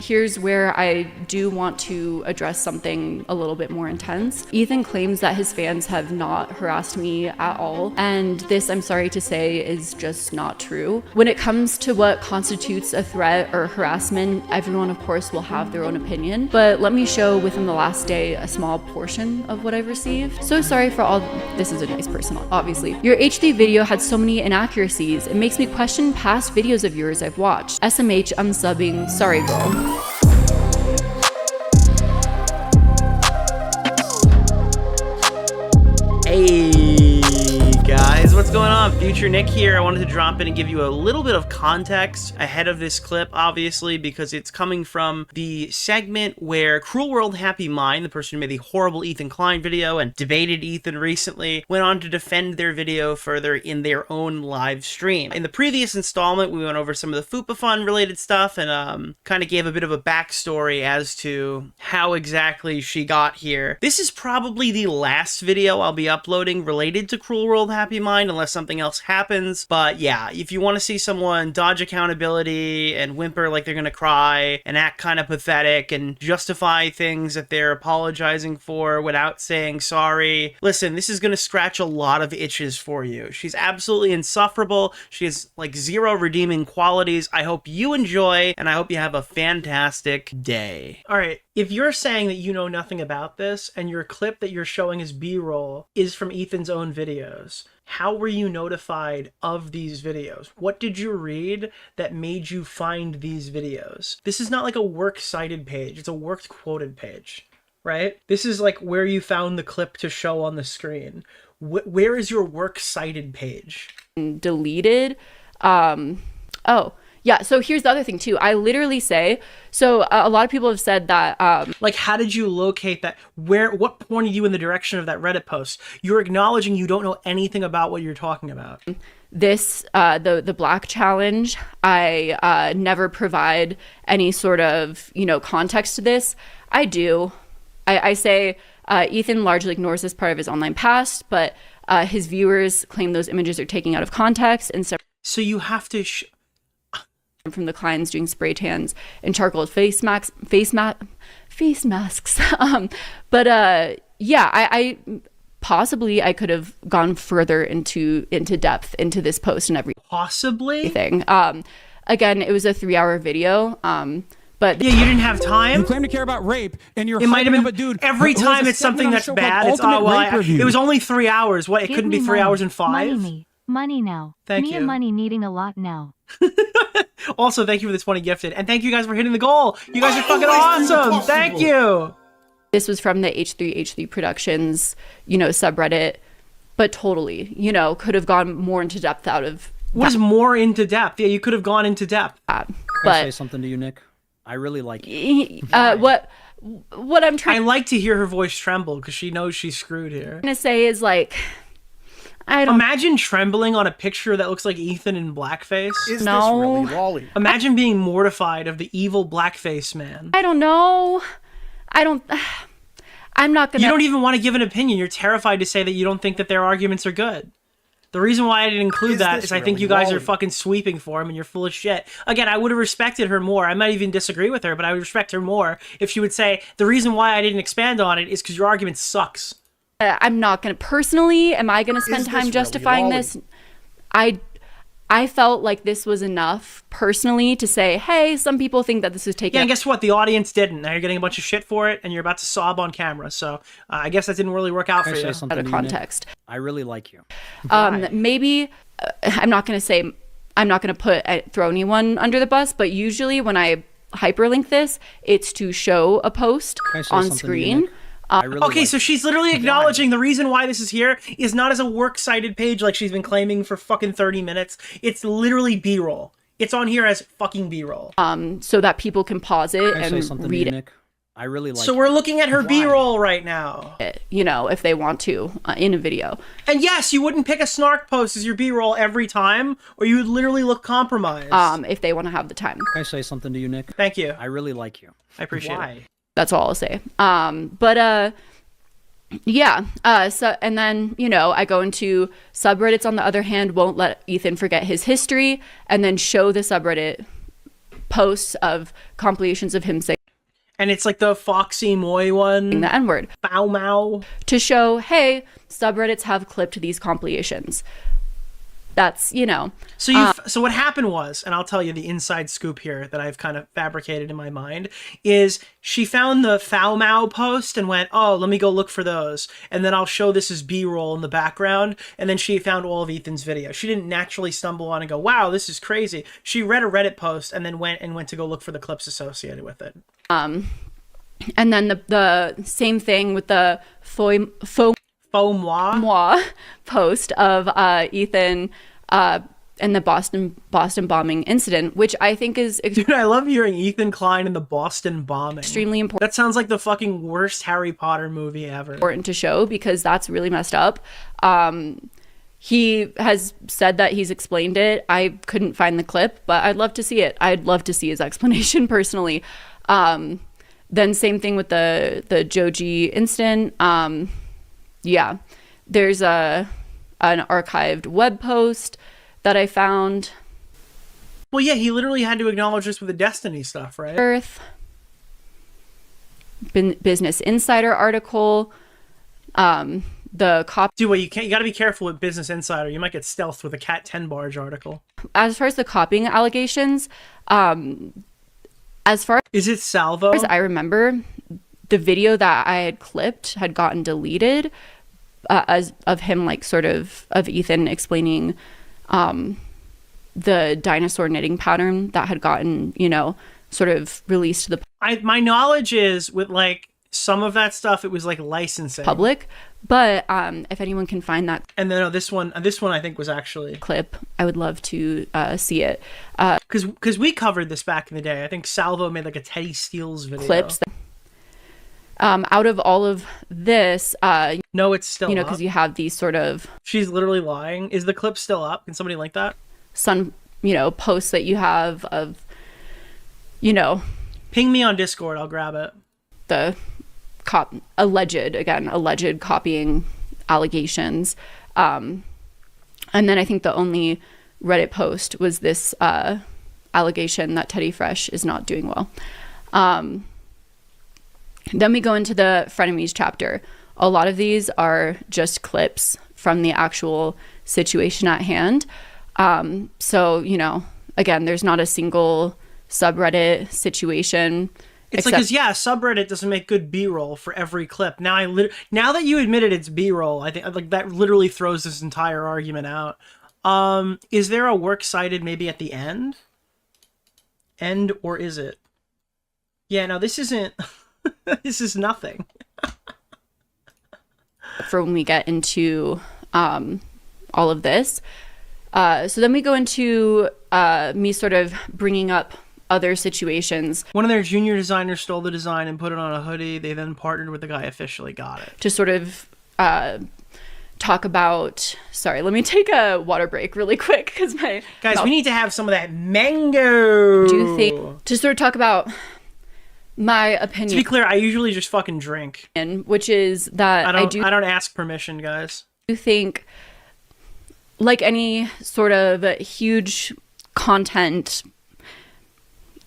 here's where I do want to address something a little bit more intense. Ethan claims that his fans have not harassed me at all, and this, I'm sorry to say, is just not true. When it comes to what constitutes a threat or harassment, everyone of course will have their own opinion, but let me show within the last day a small portion of what I've received. So sorry for all, this is a nice person, obviously. Your H3 video had so many inaccuracies. It makes me question past videos of yours I've watched. SMH, I'm subbing. Sorry, girl. Hey guys, what's going on? Future Nick here. I wanted to drop in and give you a little bit of context ahead of this clip, obviously, because it's coming from the segment where Cruel World Happy Mind, the person who made the horrible Ethan Klein video and debated Ethan recently, went on to defend their video further in their own live stream. In the previous installment, we went over some of the Fupa related stuff and kind of gave a bit of a backstory as to how exactly she got here. This is probably the last video I'll be uploading related to Cruel World Happy Mind unless something else happens. But yeah, if you want to see someone dodge accountability and whimper like they're gonna cry and act kind of pathetic and justify things that they're apologizing for without saying sorry, listen, this is gonna scratch a lot of itches for you. She's absolutely insufferable. She has like zero redeeming qualities. I hope you enjoy, and I hope you have a fantastic day. All right, if you're saying that you know nothing about this and your clip that you're showing as B-roll is from Ethan's own videos, how were you notified of these videos? What did you read that made you find these videos? This is not like a works cited page. It's a works quoted page, right? This is like where you found the clip to show on the screen. Where is your works cited page? Deleted. Oh. Yeah, so here's the other thing too. I literally say, so a lot of people have said that... like, how did you locate that? What pointed you in the direction of that Reddit post? You're acknowledging you don't know anything about what you're talking about. This, the Black Challenge, I never provide any sort of, context to this. I do. I say Ethan largely ignores this part of his online past, but his viewers claim those images are taken out of context. And so you have to... from the Kleins doing spray tans and charcoal face masks. But yeah, I possibly I could have gone further into depth into this post and everything. Again, it was a 3-hour video. But yeah, you didn't have time. You claim to care about rape, and you're. It might have been, but dude, every time it's something that's bad, it's it was only 3 hours. What? It couldn't be 3 hours and 5. Money now. Thank you. Me and money needing a lot now. Also, thank you for this 20 gifted, and thank you guys for hitting the goal. You guys are fucking awesome. Thank you. This was from the H3 Productions, subreddit, but totally, could have gone more into depth out of. What is more into depth? Yeah, you could have gone into depth. Can I say something to you, Nick? I really like you. What I'm trying. I like to hear her voice tremble because she knows she's screwed here. I'm gonna say is like. Imagine trembling on a picture that looks like Ethan in blackface. Is this really lolly? Imagine being mortified of the evil blackface man. I don't know. I'm not gonna... You don't even want to give an opinion. You're terrified to say that you don't think that their arguments are good. The reason why I didn't include that is I think you guys are fucking sweeping for him and you're full of shit. Again, I would have respected her more. I might even disagree with her, but I would respect her more if she would say, the reason why I didn't expand on it is because your argument sucks. I'm not going to personally, am I going to spend time justifying this? I felt like this was enough personally to say, hey, some people think that this is taken. Yeah, and guess what? The audience didn't. Now you're getting a bunch of shit for it and you're about to sob on camera. So I guess that didn't really work out for you. Out of context. I really like you. Maybe, I'm not going to throw anyone under the bus, but usually when I hyperlink this, it's to show a post on screen. Okay, so she's literally acknowledging the reason why this is here is not as a works cited page like she's been claiming for fucking 30 minutes. It's literally B-roll. It's on here as fucking B-roll. So that people can pause it and read it. Nick? I really like So we're looking at her B-roll right now. If they want to, in a video. And yes, you wouldn't pick a snark post as your B-roll every time, or you would literally look compromised. If they want to have the time. Can I say something to you, Nick? Thank you. I really like you. I appreciate it. That's all I'll say. Yeah. So, and then, I go into subreddits on the other hand, won't let Ethan forget his history, and then show the subreddit posts of compilations of him saying And it's like the Foxy Moy one. the N-word. Bow Mau. To show, hey, subreddits have clipped these compilations. That's, you know. So so what happened was, and I'll tell you the inside scoop here that I've kind of fabricated in my mind, is she found the Foul Mau post and went, oh, let me go look for those. And then I'll show this as B-roll in the background. And then she found all of Ethan's videos. She didn't naturally stumble on and go, wow, this is crazy. She read a Reddit post and then went to go look for the clips associated with it. And then the same thing with the faux moi post of Ethan and the Boston bombing incident, which I think is Dude, I love hearing Ethan Klein in the Boston bombing. Extremely important. That sounds like the fucking worst Harry Potter movie ever. Important to show because that's really messed up. He has said that he's explained it. I couldn't find the clip, but I'd love to see it. I'd love to see his explanation personally. Then same thing with the Joji incident. Yeah, there's an archived web post that I found. Well, yeah, he literally had to acknowledge this with the Destiny stuff, right? Earth. Business Insider article. The copy. Dude, well, you got to be careful with Business Insider. You might get stealthed with a Cat 10 barge article. As far as the copying allegations, as far is it Salvo? as I remember, the video that I had clipped had gotten deleted as of him, like, sort of Ethan explaining the dinosaur knitting pattern that had gotten, you know, sort of released to the my knowledge is with like some of that stuff, it was like licensing public. But if anyone can find that, and then this one I think was actually clip, I would love to see it. Because we covered this back in the day. I think Salvo made like a Teddy Steele's video. Clips. Out of all of this, no, it's still, you know, up. because you have these sort of She's literally lying. Is the clip still up? Can somebody link that? some, you know, posts that you have of, you know, Ping me on Discord. I'll grab it. the alleged copying allegations. And then I think the only Reddit post was this allegation that Teddy Fresh is not doing well. Then we go into the frenemies chapter. A lot of these are just clips from the actual situation at hand. So, you know, again, there's not a single subreddit situation. It's like, cause yeah, subreddit doesn't make good B-roll for every clip. Now now that you admitted it's B-roll, I think like that literally throws this entire argument out. Is there a works cited maybe at the end? Or is it? Yeah, no, this isn't. This is nothing. For when we get into all of this. So then we go into me sort of bringing up other situations. One of their junior designers stole the design and put it on a hoodie. They then partnered with the guy officially got it. To sort of talk about... Sorry, let me take a water break really quick because my... Guys, we need to have some of that mango. Do you think... To sort of talk about my opinion... To be clear, I usually just fucking drink. Which is that I don't ask permission, guys. Do think, like any sort of huge content,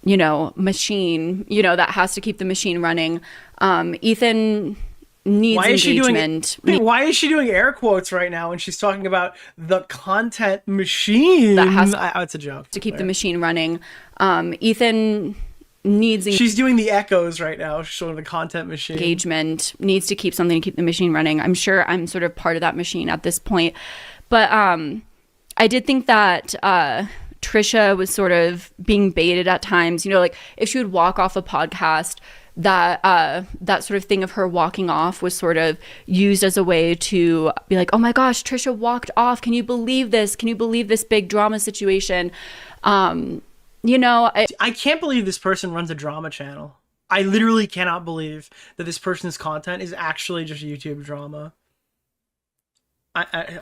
you know, machine, you know, that has to keep the machine running, Ethan needs engagement. Why is she doing air quotes right now when she's talking about the content machine? That has it's a joke. To keep the machine running. Ethan needs... She's doing the echoes right now, showing the content machine. Engagement, needs to keep something to keep the machine running. I'm sure I'm sort of part of that machine at this point. But I did think that Trisha was sort of being baited at times. You know, like if she would walk off a podcast, that sort of thing of her walking off was sort of used as a way to be like, oh my gosh, Trisha walked off. Can you believe this? Can you believe this big drama situation? You know, I can't believe this person runs a drama channel. I literally cannot believe that this person's content is actually just YouTube drama. Okay.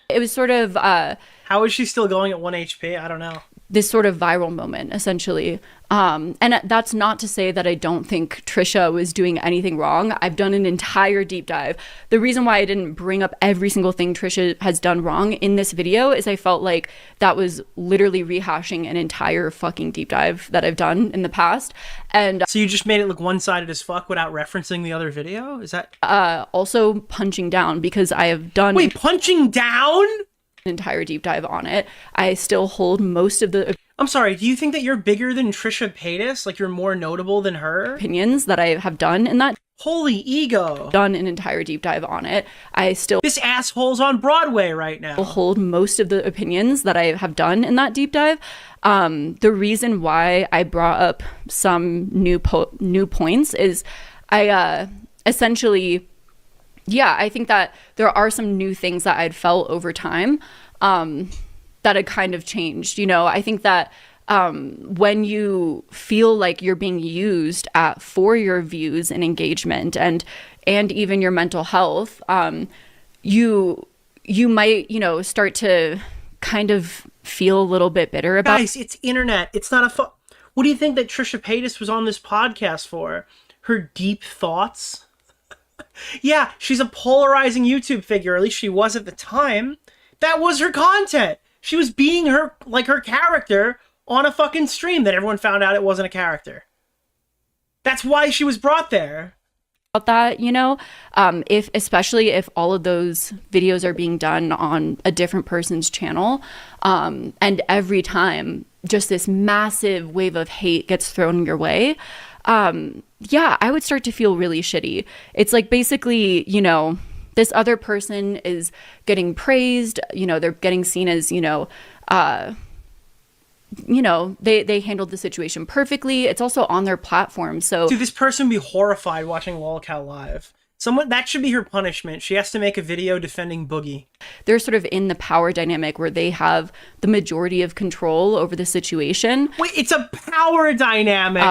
It was sort of... How is she still going at 1 HP? I don't know. this sort of viral moment, essentially. And that's not to say that I don't think Trisha was doing anything wrong. I've done an entire deep dive. The reason why I didn't bring up every single thing Trisha has done wrong in this video is I felt like that was literally rehashing an entire fucking deep dive that I've done in the past. And So you just made it look one-sided as fuck without referencing the other video? Is that... also punching down, because I have done Wait, punching down? an entire deep dive on it. I still hold most of the I'm sorry, do you think that you're bigger than Trisha Paytas? Like you're more notable than her? opinions that I have done in that. Holy ego. Done an entire deep dive on it. I still This asshole's on Broadway right now. hold most of the opinions that I have done in that deep dive. The reason why I brought up some new points is I essentially, yeah, I think that there are some new things that I'd felt over time that had kind of changed. You know, I think that when you feel like you're being used for your views and engagement and even your mental health, you might, you know, start to kind of feel a little bit bitter about. Guys, it's internet. It's not a What do you think that Trisha Paytas was on this podcast for? Her deep thoughts? Yeah, she's a polarizing YouTube figure, or at least she was at the time. That was her content. She was being her character on a fucking stream that everyone found out it wasn't a character. That's why she was brought there. About that, you know, especially if all of those videos are being done on a different person's channel, and every time just this massive wave of hate gets thrown your way, yeah, I would start to feel really shitty. It's like basically, you know, this other person is getting praised, you know, they're getting seen as, you know, they handled the situation perfectly. It's also on their platform. So dude, this person would be horrified watching Lolcow live. That should be her punishment. She has to make a video defending Boogie. They're sort of in the power dynamic where they have the majority of control over the situation. Wait, it's a power dynamic.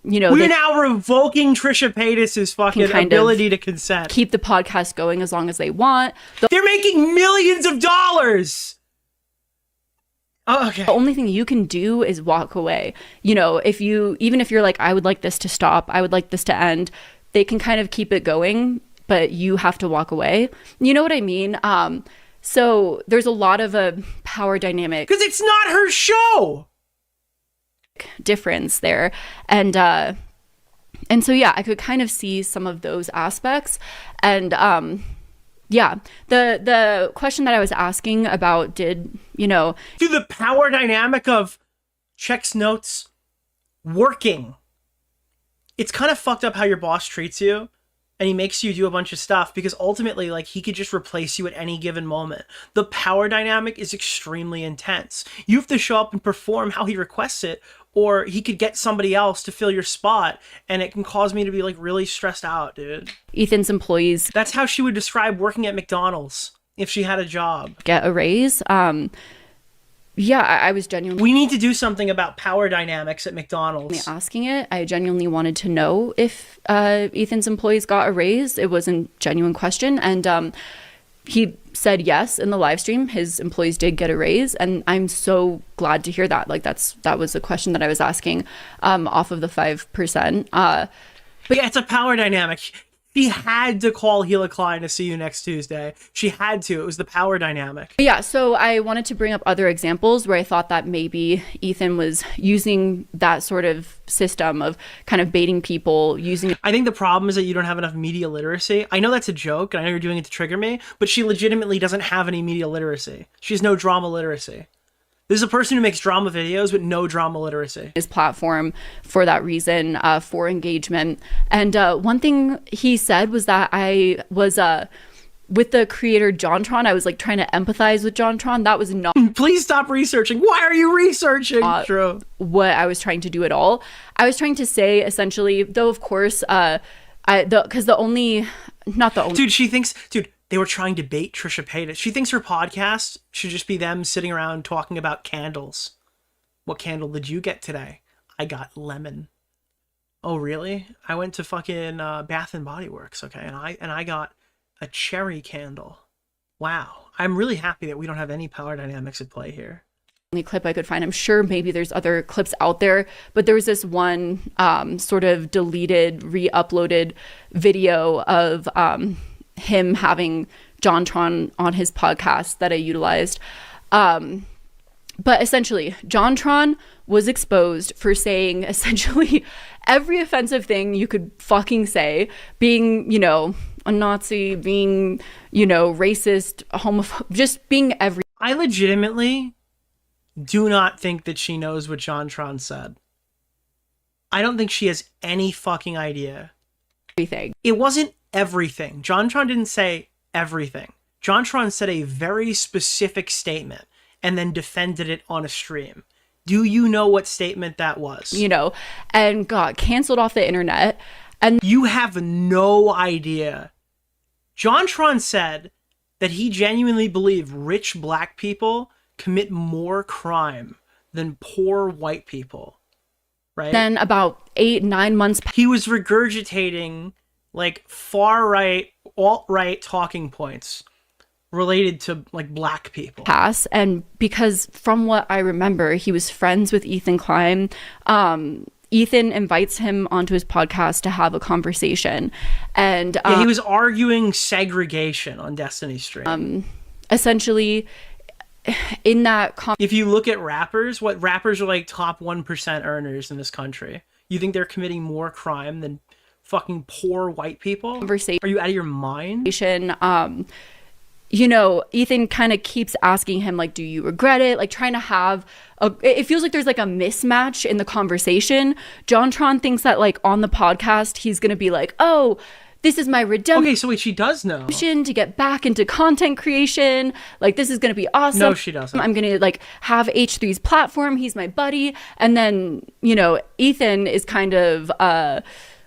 You know, we're now revoking Trisha Paytas' fucking ability to consent. Keep the podcast going as long as they want. They're making millions of dollars. Oh, okay. The only thing you can do is walk away. You know, even if you're like, I would like this to stop, I would like this to end, they can kind of keep it going, but you have to walk away. You know what I mean? So there's a lot of a power dynamic. Because it's not her show. Difference there. And so, yeah, I could kind of see some of those aspects. And, yeah, the question that I was asking about dude, the power dynamic of checks notes working. It's kind of fucked up how your boss treats you and he makes you do a bunch of stuff because ultimately, like, he could just replace you at any given moment. The power dynamic is extremely intense. You have to show up and perform how he requests it, or he could get somebody else to fill your spot, and it can cause me to be, like, really stressed out, dude. Ethan's employees. That's how she would describe working at McDonald's if she had a job. Get a raise. Yeah, I was genuinely... We need to do something about power dynamics at McDonald's. Asking it. I genuinely wanted to know if Ethan's employees got a raise. It was a genuine question. And he said yes in the live stream. His employees did get a raise. And I'm so glad to hear that. Like, that was the question that I was asking off of the 5%. But yeah, it's a power dynamic. She had to call Gila Klein to see you next Tuesday. She had to. It was the power dynamic. Yeah, so I wanted to bring up other examples where I thought that maybe Ethan was using that sort of system of kind of baiting people, using... I think the problem is that you don't have enough media literacy. I know that's a joke, and I know you're doing it to trigger me, but she legitimately doesn't have any media literacy. She has no drama literacy. This is a person who makes drama videos with no drama literacy. His platform for that reason, for engagement. And one thing he said was that I was with the creator JonTron. I was like trying to empathize with JonTron. That was not... Please stop researching. Why are you researching? True. What I was trying to do at all. I was trying to say essentially, though, of course, because the only... Not the only... Dude, she thinks... Dude, they were trying to bait Trisha Paytas. She thinks her podcast should just be them sitting around talking about candles. What candle did you get today? I got lemon. Oh, really? I went to fucking Bath and Body Works, okay? And I got a cherry candle. Wow. I'm really happy that we don't have any power dynamics at play here. only clip I could find. I'm sure maybe there's other clips out there, but there was this one sort of deleted, re-uploaded video of him having JonTron on his podcast that I utilized. But essentially, JonTron was exposed for saying essentially every offensive thing you could fucking say, being, you know, a Nazi, being, you know, racist, homophobic, just being every. I legitimately do not think that she knows what JonTron said. I don't think she has any fucking idea. Everything. It wasn't everything. JonTron didn't say everything. JonTron said a very specific statement and then defended it on a stream. Do you know what statement that was? You know, and got canceled off the internet. And you have no idea. JonTron said that he genuinely believed rich black people commit more crime than poor white people. Right? Then about 8-9 months he was regurgitating like far-right, alt-right talking points related to like black people. Pass, and because from what I remember, he was friends with Ethan Klein. Ethan invites him onto his podcast to have a conversation, and he was arguing segregation on Destiny's stream. Essentially, in that if you look at rappers, what rappers are like top 1% earners in this country, you think they're committing more crime than fucking poor white people? Conversation. Are you out of your mind? You know, Ethan kind of keeps asking him, like, do you regret it? Like, trying to have it feels like there's like a mismatch in the conversation. JonTron thinks that like on the podcast, he's going to be like, oh, this is my redemption. Okay, so wait, she does know. To get back into content creation. Like, this is going to be awesome. No, she doesn't. I'm going to like have H3's platform. He's my buddy. And then, you know, Ethan is kind of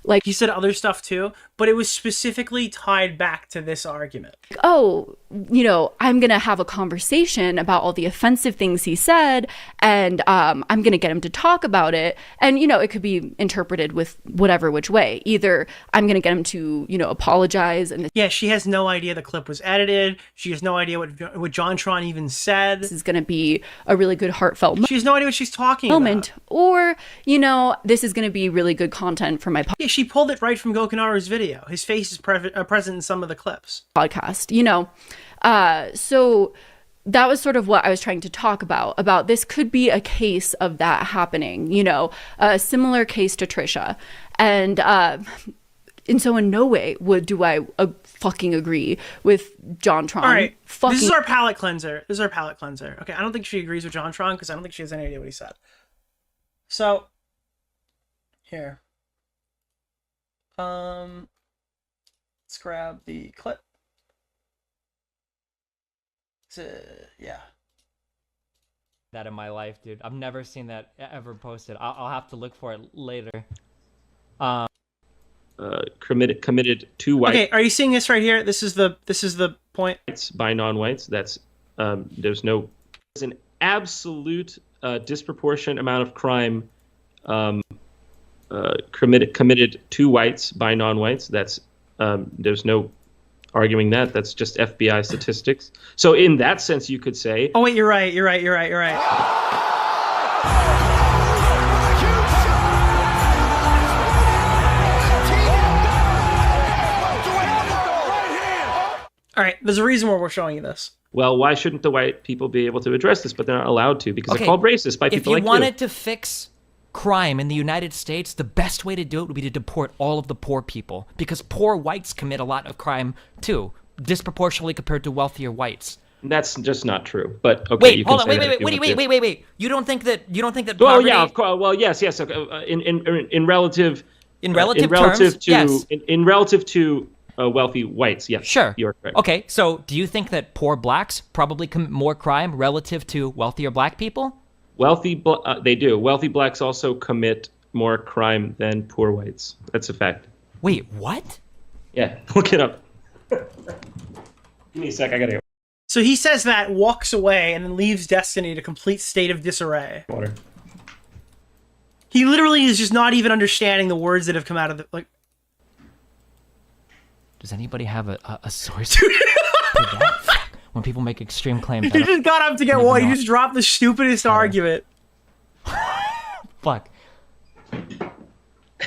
like, he said other stuff too, but it was specifically tied back to this argument. Oh, you know, I'm going to have a conversation about all the offensive things he said, and I'm going to get him to talk about it. And, you know, it could be interpreted with whatever which way. Either I'm going to get him to, you know, apologize. And yeah, she has no idea the clip was edited. She has no idea what JonTron even said. This is going to be a really good heartfelt moment. She has no idea what she's talking about. Or, you know, this is going to be really good content for my podcast. Yeah, she pulled it right from Gokinaru's video. His face is present in some of the clips. Podcast, you know. So that was sort of what I was trying to talk about this could be a case of that happening, you know, a similar case to Trisha. And so in no way do I fucking agree with JonTron. All right, this is our palate cleanser. Okay, I don't think she agrees with JonTron because I don't think she has any idea what he said. So, here. Let's grab the clip. Yeah. That in my life, dude. I've never seen that ever posted. I'll have to look for it later. Committed to white. Okay, are you seeing this right here? This is the point. By non-whites. That's there's an absolute disproportionate amount of crime committed to whites by non-whites. That's there's no arguing that. That's just FBI statistics. So in that sense, you could say, oh wait, you're right. All right, there's a reason why we're showing you this. Well, why shouldn't the white people be able to address this, but they're not allowed to because they're called racist by people like you? If you wanted to fix crime in the United States, the best way to do it would be to deport all of the poor people, because poor whites commit a lot of crime too, disproportionately compared to wealthier whites. That's just not true. But okay, wait, you can hold on, say wait. You don't think that poverty... Well, yeah, of course. Well, yes. In relative terms, yes. In relative to wealthy whites, yes. Sure. You're correct. Okay, so do you think that poor blacks probably commit more crime relative to wealthier black people? They do. Wealthy blacks also commit more crime than poor whites. That's a fact. Wait, what? Yeah, look it up. Give me a sec, I gotta go. So he says that, walks away, and then leaves Destiny in a complete state of disarray. Water. He literally is just not even understanding the words that have come out of the... like. Does anybody have a source for that? when people make extreme claims. You just got up to get don't what? even You know. just dropped the stupidest argument. Fuck.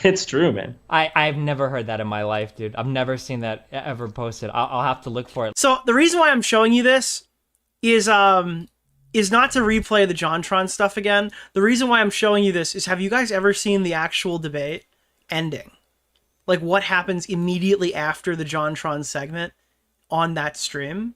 It's true, man. I've never heard that in my life, dude. I've never seen that ever posted. I'll have to look for it. So the reason why I'm showing you this is not to replay the JonTron stuff again. The reason why I'm showing you this is, have you guys ever seen the actual debate ending? Like what happens immediately after the JonTron segment on that stream?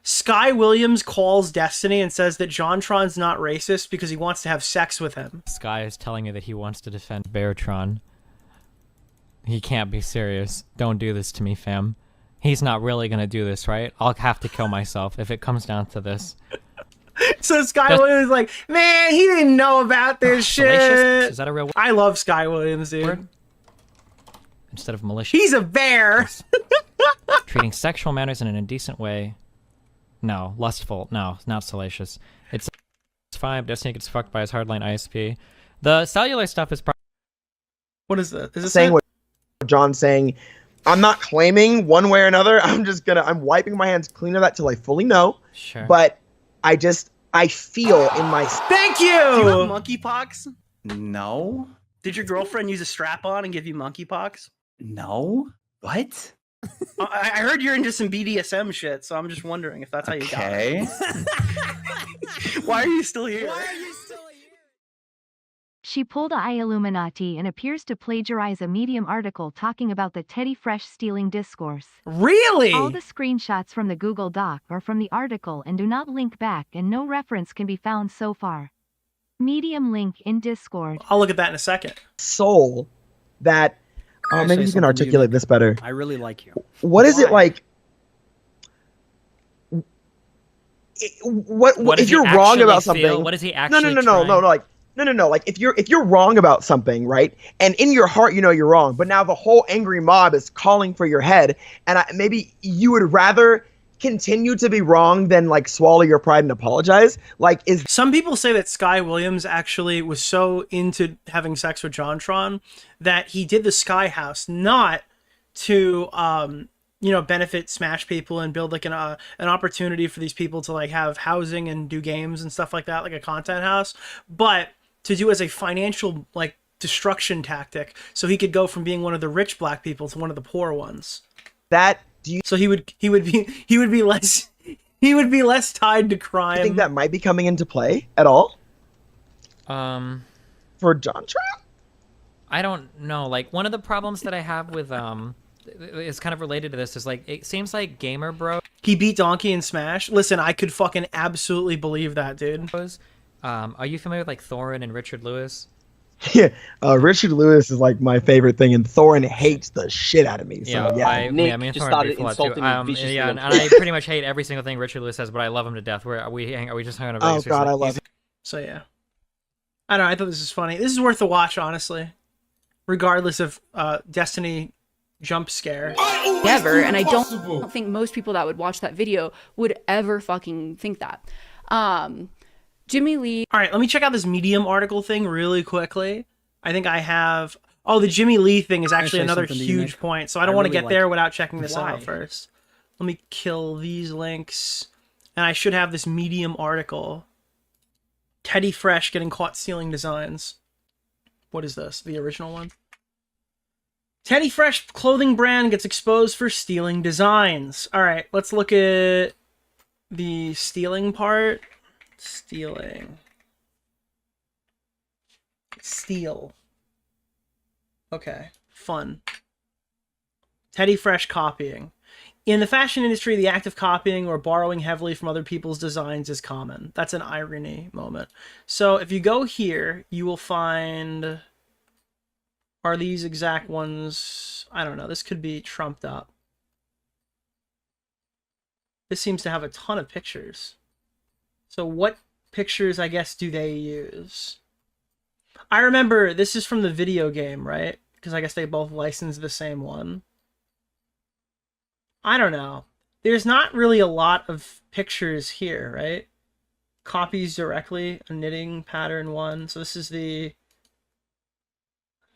Sky Williams calls Destiny and says that JonTron's not racist because he wants to have sex with him. Sky is telling me that he wants to defend Beartron. He can't be serious. Don't do this to me, fam. He's not really gonna do this, right? I'll have to kill myself if it comes down to this. So Sky Williams is like, man, he didn't know about this Salacious? shit. Is that a real I love Sky Williams, dude. word? Instead of malicious. He's a bear. Treating sexual matters in an indecent way. No. Lustful. No, not salacious. It's fine. Destiny gets fucked by his hardline ISP. The cellular stuff is What is this? Is this saying it? what John's saying. I'm not claiming one way or another. I'm wiping my hands clean of that till I fully know. sure. But I feel in my Thank you. Do you have monkeypox? No. Did your girlfriend use a strap on and give you monkeypox? No. What? I heard you're into some BDSM shit, so I'm just wondering if that's how you got it. Okay. Why are you still here? She pulled a Illuminati and appears to plagiarize a Medium article talking about the Teddy Fresh stealing discourse. Really? All the screenshots from the Google Doc are from the article and do not link back, and no reference can be found so far. Medium link in Discord. I'll look at that in a second. soul that Can I maybe say you can something to you, articulate Nick? this better. I really like you. What is it Why? like? What does if he you're wrong actually about feel? something? What is he No, actually no. trying? Like no. Like if you're wrong about something, right? And in your heart, you know you're wrong. But now the whole angry mob is calling for your head, and maybe you would rather continue to be wrong than like swallow your pride and apologize. Like is Some people say that Sky Williams actually was so into having sex with JonTron that he did the Sky House not to benefit Smash people and build like an opportunity for these people to like have housing and do games and stuff like that, like a content house, but to do as a financial like destruction tactic, so he could go from being one of the rich black people to one of the poor ones. that? Do you So he would be less tied to crime. think that might be coming into play at all for John Trump? I don't know. Like, one of the problems that I have with is kind of related to this is like, it seems like Gamer Bros He beat Donkey in Smash. Listen, I could fucking absolutely believe that, dude. are you familiar with like Thorin and Richard Lewis? Yeah, Richard Lewis is like my favorite thing, and Thorin hates the shit out of me. So yeah, Nick me and just Thorin started beef a lot, insulting too. me viciously Yeah, on and I pretty much hate every single thing Richard Lewis says, but I love him to death. We just hung out in oh Vegas god, I recently. love it. So yeah, I don't know. I thought this was funny. This is worth a watch, honestly, regardless of Destiny jump scare. Never, and I don't think most people that would watch that video would ever fucking think that. Jimmy Lee. All right, let me check out this Medium article thing really quickly. I think I have. Oh, the Jimmy Lee thing is actually say another something to you, huge Nick? point, so I don't I want to really get like there it. without checking this Why? out first. Let me kill these links, and I should have this Medium article. Teddy Fresh getting caught stealing designs. What is this? The original one? Teddy Fresh clothing brand gets exposed for stealing designs. All right, let's look at the stealing part. Stealing. Steal. Okay, fun. Teddy Fresh copying. In the fashion industry, the act of copying or borrowing heavily from other people's designs is common. That's an irony moment. So if you go here, you will find... Are these exact ones? I don't know. This could be trumped up. This seems to have a ton of pictures. So what pictures, I guess, do they use? I remember this is from the video game, right? Because I guess they both licensed the same one. I don't know. There's not really a lot of pictures here, right? Copies directly, a knitting pattern one. So this is the...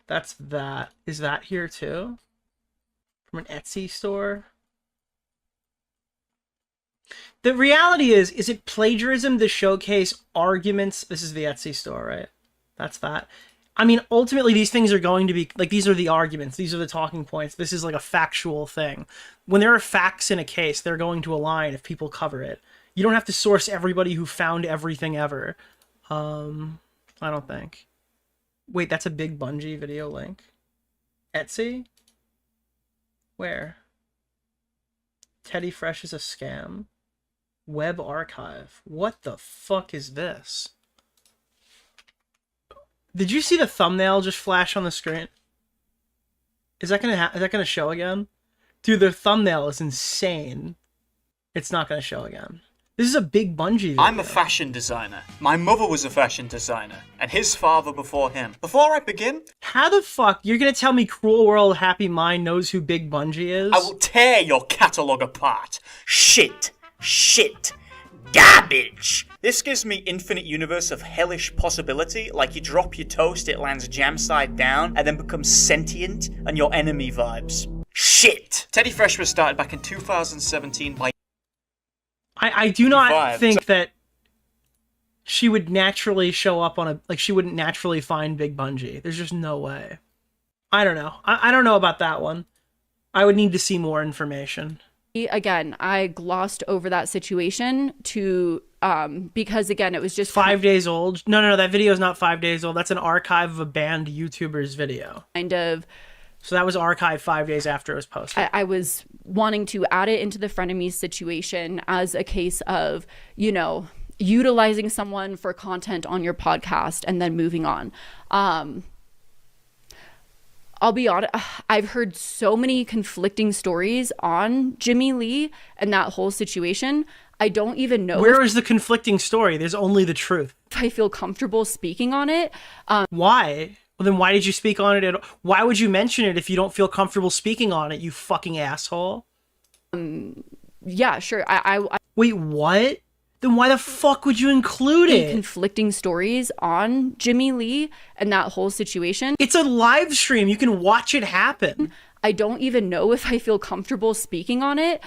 That's that. Is that here too? From an Etsy store? The reality is it plagiarism to showcase arguments? This is the Etsy store, right? That's that. I mean, ultimately, these things are going to be, like, these are the arguments. These are the talking points. This is like a factual thing. When there are facts in a case, they're going to align if people cover it. You don't have to source everybody who found everything ever. I don't think. Wait, that's a big Bungie video link. Etsy? Where? Teddy Fresh is a scam. Web archive. What the fuck is this? Did you see the thumbnail just flash on the screen? Is that gonna show again? Dude, the thumbnail is insane. It's not gonna show again. This is a big Bungie video. I'm a fashion designer. My mother was a fashion designer, and his father before him. Before I begin, how the fuck you're gonna tell me Cruel World Happy Mind knows who Big Bungie is? I will tear your catalog apart. Shit. Garbage! This gives me infinite universe of hellish possibility, like you drop your toast, it lands jam side down, and then becomes sentient, and your enemy vibes. Shit! Teddy Fresh was started back in 2017 by... I do not think that she would naturally show up on a... Like, she wouldn't naturally find Big Bungie. There's just no way. I don't know. I don't know about that one. I would need to see more information. Again, I glossed over that situation to because again, it was just 5 days old. No, that video is not 5 days old. That's an archive of a banned YouTuber's video. Kind of. So that was archived 5 days after it was posted. I was wanting to add it into the frenemies situation as a case of, you know, utilizing someone for content on your podcast and then moving on. I'll be honest, I've heard so many conflicting stories on Jimmy Lee and that whole situation. I don't even know. Where is the conflicting story? There's only the truth. If I feel comfortable speaking on it. Why? Well, then why did you speak on it? Why would you mention it if you don't feel comfortable speaking on it, you fucking asshole? Yeah, sure. I Wait, what? Then why the fuck would you include it? Conflicting stories on Jimmy Lee and that whole situation. It's a live stream. You can watch it happen. I don't even know if I feel comfortable speaking on it.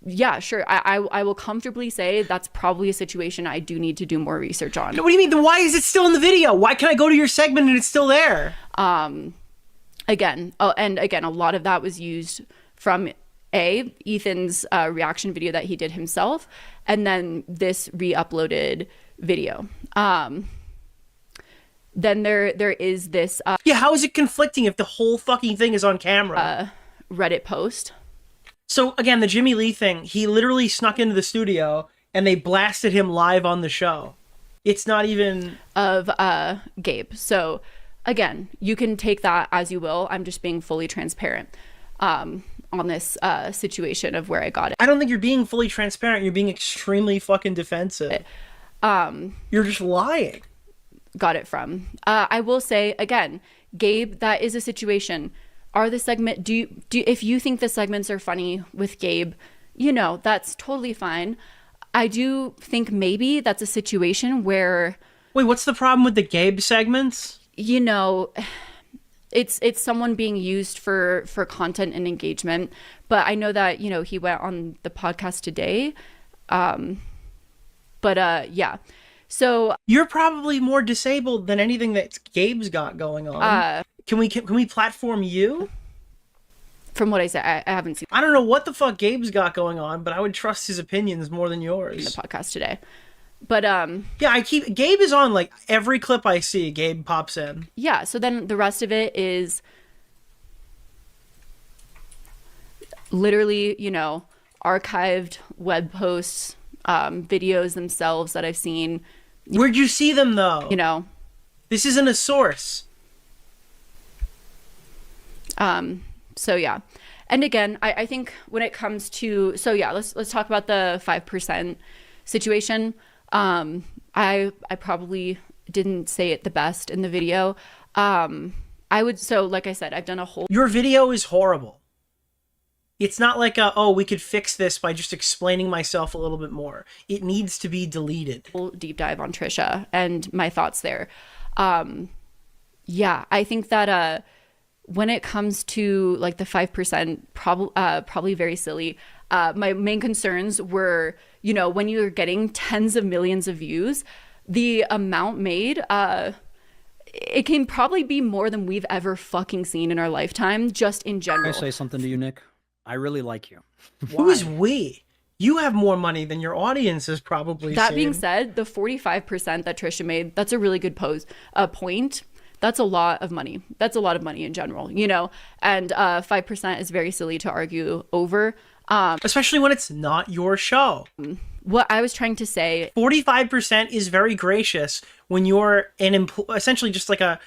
Yeah, sure. I will comfortably say that's probably a situation I do need to do more research on. What do you mean? Then why is it still in the video? Why can I go to your segment and it's still there? Again, a lot of that was used from Ethan's reaction video that he did himself, and then this re-uploaded video. Then there is this yeah, how is it conflicting if the whole fucking thing is on camera? Reddit post. So again, the Jimmy Lee thing, he literally snuck into the studio and they blasted him live on the show. It's not even of Gabe. So again, you can take that as you will. I'm just being fully transparent on this situation of where I got it. I don't think you're being fully transparent. You're being extremely fucking defensive. You're just lying. Got it from. I will say again, Gabe, that is a situation. Are the segment do if you think the segments are funny with Gabe, you know, that's totally fine. I do think maybe that's a situation where... Wait, what's the problem with the Gabe segments? You know, it's someone being used for content and engagement. But I know that, you know, he went on the podcast today. Yeah. So... You're probably more disabled than anything that Gabe's got going on. Can we platform you? From what I said, I haven't seen... I don't know what the fuck Gabe's got going on, but I would trust his opinions more than yours. In the podcast today. But yeah, Gabe is on like every clip I see, Gabe pops in. Yeah, so then the rest of it is literally, you know, archived web posts, videos themselves that I've seen. Where'd you see them though? You know. This isn't a source. So yeah. And again, I think when it comes to, so yeah, let's talk about the 5% situation. I probably didn't say it the best in the video. So like I said, I've done a whole... Your video is horrible. It's not like we could fix this by just explaining myself a little bit more. It needs to be deleted. Deep dive on Trisha and my thoughts there. Yeah, I think that, when it comes to like the 5%, probably very silly. My main concerns were, you know, when you're getting tens of millions of views, the amount made, it can probably be more than we've ever fucking seen in our lifetime, just in general. Can I say something to you, Nick? I really like you. Who's we? You have more money than your audience is probably That seen. being said, the 45% that Trisha made, that's a really good point. That's a lot of money. That's a lot of money in general, you know? And 5% is very silly to argue over. Especially when it's not your show. What I was trying to say, 45% is very gracious when you're essentially just like a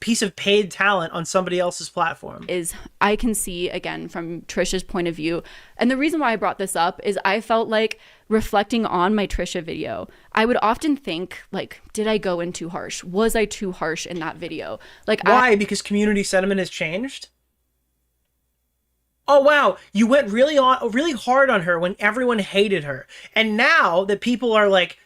piece of paid talent on somebody else's platform. Is I can see, again, from Trisha's point of view. And the reason why I brought this up is I felt like reflecting on my Trisha video, I would often think, like, did I go in too harsh? Was I too harsh in that video? Like, why? Because community sentiment has changed? Oh wow, you went really hard on her when everyone hated her. And now that people are like,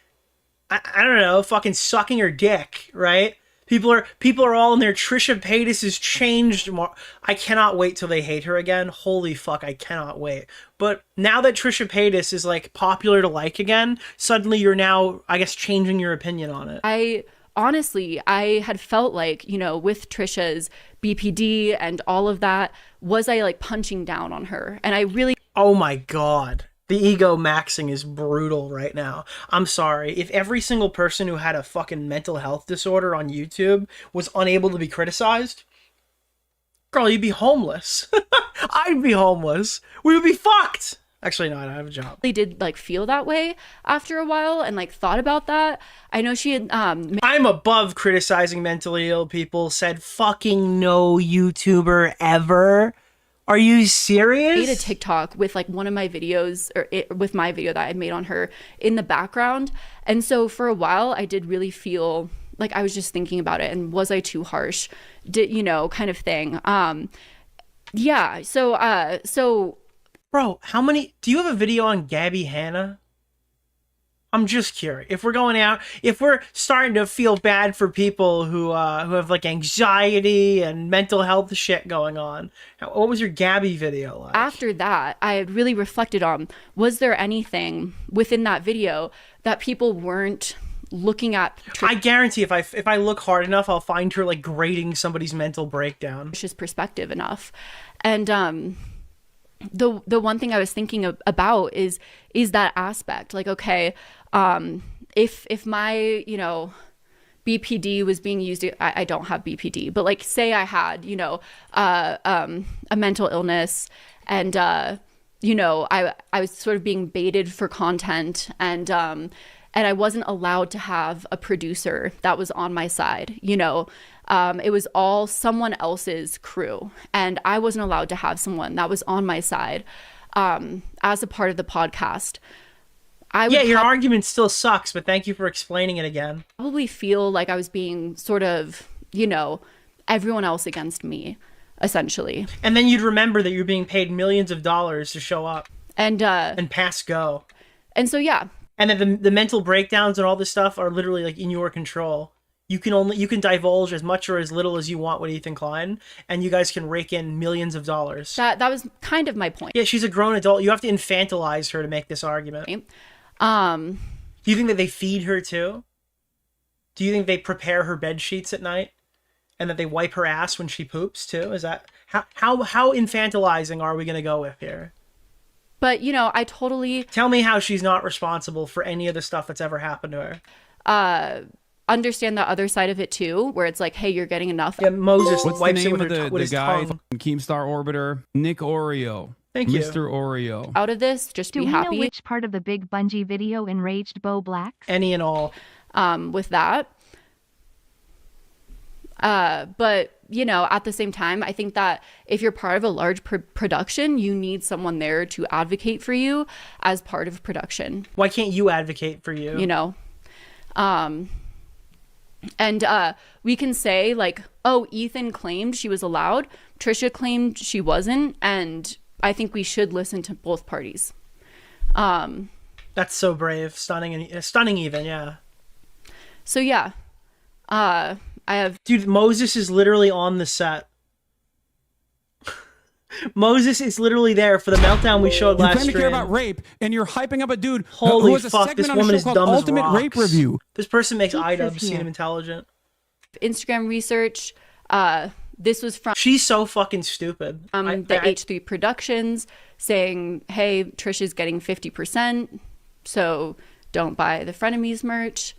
I don't know, fucking sucking her dick, right? People are all in their Trisha Paytas has changed more. I cannot wait till they hate her again. Holy fuck, I cannot wait. But now that Trisha Paytas is like popular to like again, suddenly you're now, I guess, changing your opinion on it. Honestly, I had felt like, you know, with Trisha's BPD and all of that, was I like punching down on her? And I really... Oh my God. The ego maxing is brutal right now. I'm sorry. If every single person who had a fucking mental health disorder on YouTube was unable to be criticized, girl, you'd be homeless. I'd be homeless. We would be fucked. Actually, no, I don't have a job. They did like feel that way after a while and like thought about that. I know she had I'm above criticizing mentally ill people, said fucking no YouTuber ever. Are you serious? Made a TikTok with like one of my videos with my video that I made on her in the background. And so for a while I did really feel like I was just thinking about it and was I too harsh? Did, you know, kind of thing. Yeah. So bro, do you have a video on Gabby Hanna? I'm just curious. If we're starting to feel bad for people who have like anxiety and mental health shit going on, what was your Gabby video like? After that, I had really reflected on, was there anything within that video that people weren't looking at? I guarantee if I look hard enough, I'll find her like grading somebody's mental breakdown. Trisha's perspective enough. And the one thing I was thinking about is that aspect. Like, okay, if my, you know, BPD was being used, I don't have BPD, but like say I had, you know, a mental illness and, you know, I was sort of being baited for content and I wasn't allowed to have a producer that was on my side, you know. It was all someone else's crew and I wasn't allowed to have someone that was on my side as a part of the podcast. Your argument still sucks, but thank you for explaining it again. Probably feel like I was being sort of, you know, everyone else against me, essentially. And then you'd remember that you're being paid millions of dollars to show up and pass go. And so, yeah. And then the mental breakdowns and all this stuff are literally like in your control. You can divulge as much or as little as you want with Ethan Klein, and you guys can rake in millions of dollars. That was kind of my point. Yeah, she's a grown adult. You have to infantilize her to make this argument. Do you think that they feed her too? Do you think they prepare her bed sheets at night, and that they wipe her ass when she poops too? Is that how infantilizing are we gonna go with here? But you know, I totally tell me how she's not responsible for any of the stuff that's ever happened to her. Understand the other side of it too, where it's like, hey, you're getting enough. Yeah, Moses What's wipes the it name with of his the guy tongue. from Keemstar Orbiter? Nick Oreo. Thank you. Mr. Oreo. Out of this, just Do be we happy. know which part of the Big Bungie video enraged Bo Blacks? Any and all. With that. But, you know, at the same time, I think that if you're part of a large production, you need someone there to advocate for you as part of production. Why can't you advocate for you? You know? And we can say like, oh, Ethan claimed she was allowed. Trisha claimed she wasn't. And I think we should listen to both parties. That's so brave. Stunning even, yeah. So yeah, I have... Dude, Moses is literally on the set. Moses is literally there for the meltdown we showed You last claim to care stream. about rape, and you're hyping up a dude who Holy has a fuck, segment this on a woman show is called dumb as Ultimate rocks. Rape Review. This person makes Pizza's items here. seem intelligent. Instagram research. This was from She's so fucking stupid. the H3 Productions saying, hey, Trish is getting 50%, so don't buy the Frenemies merch.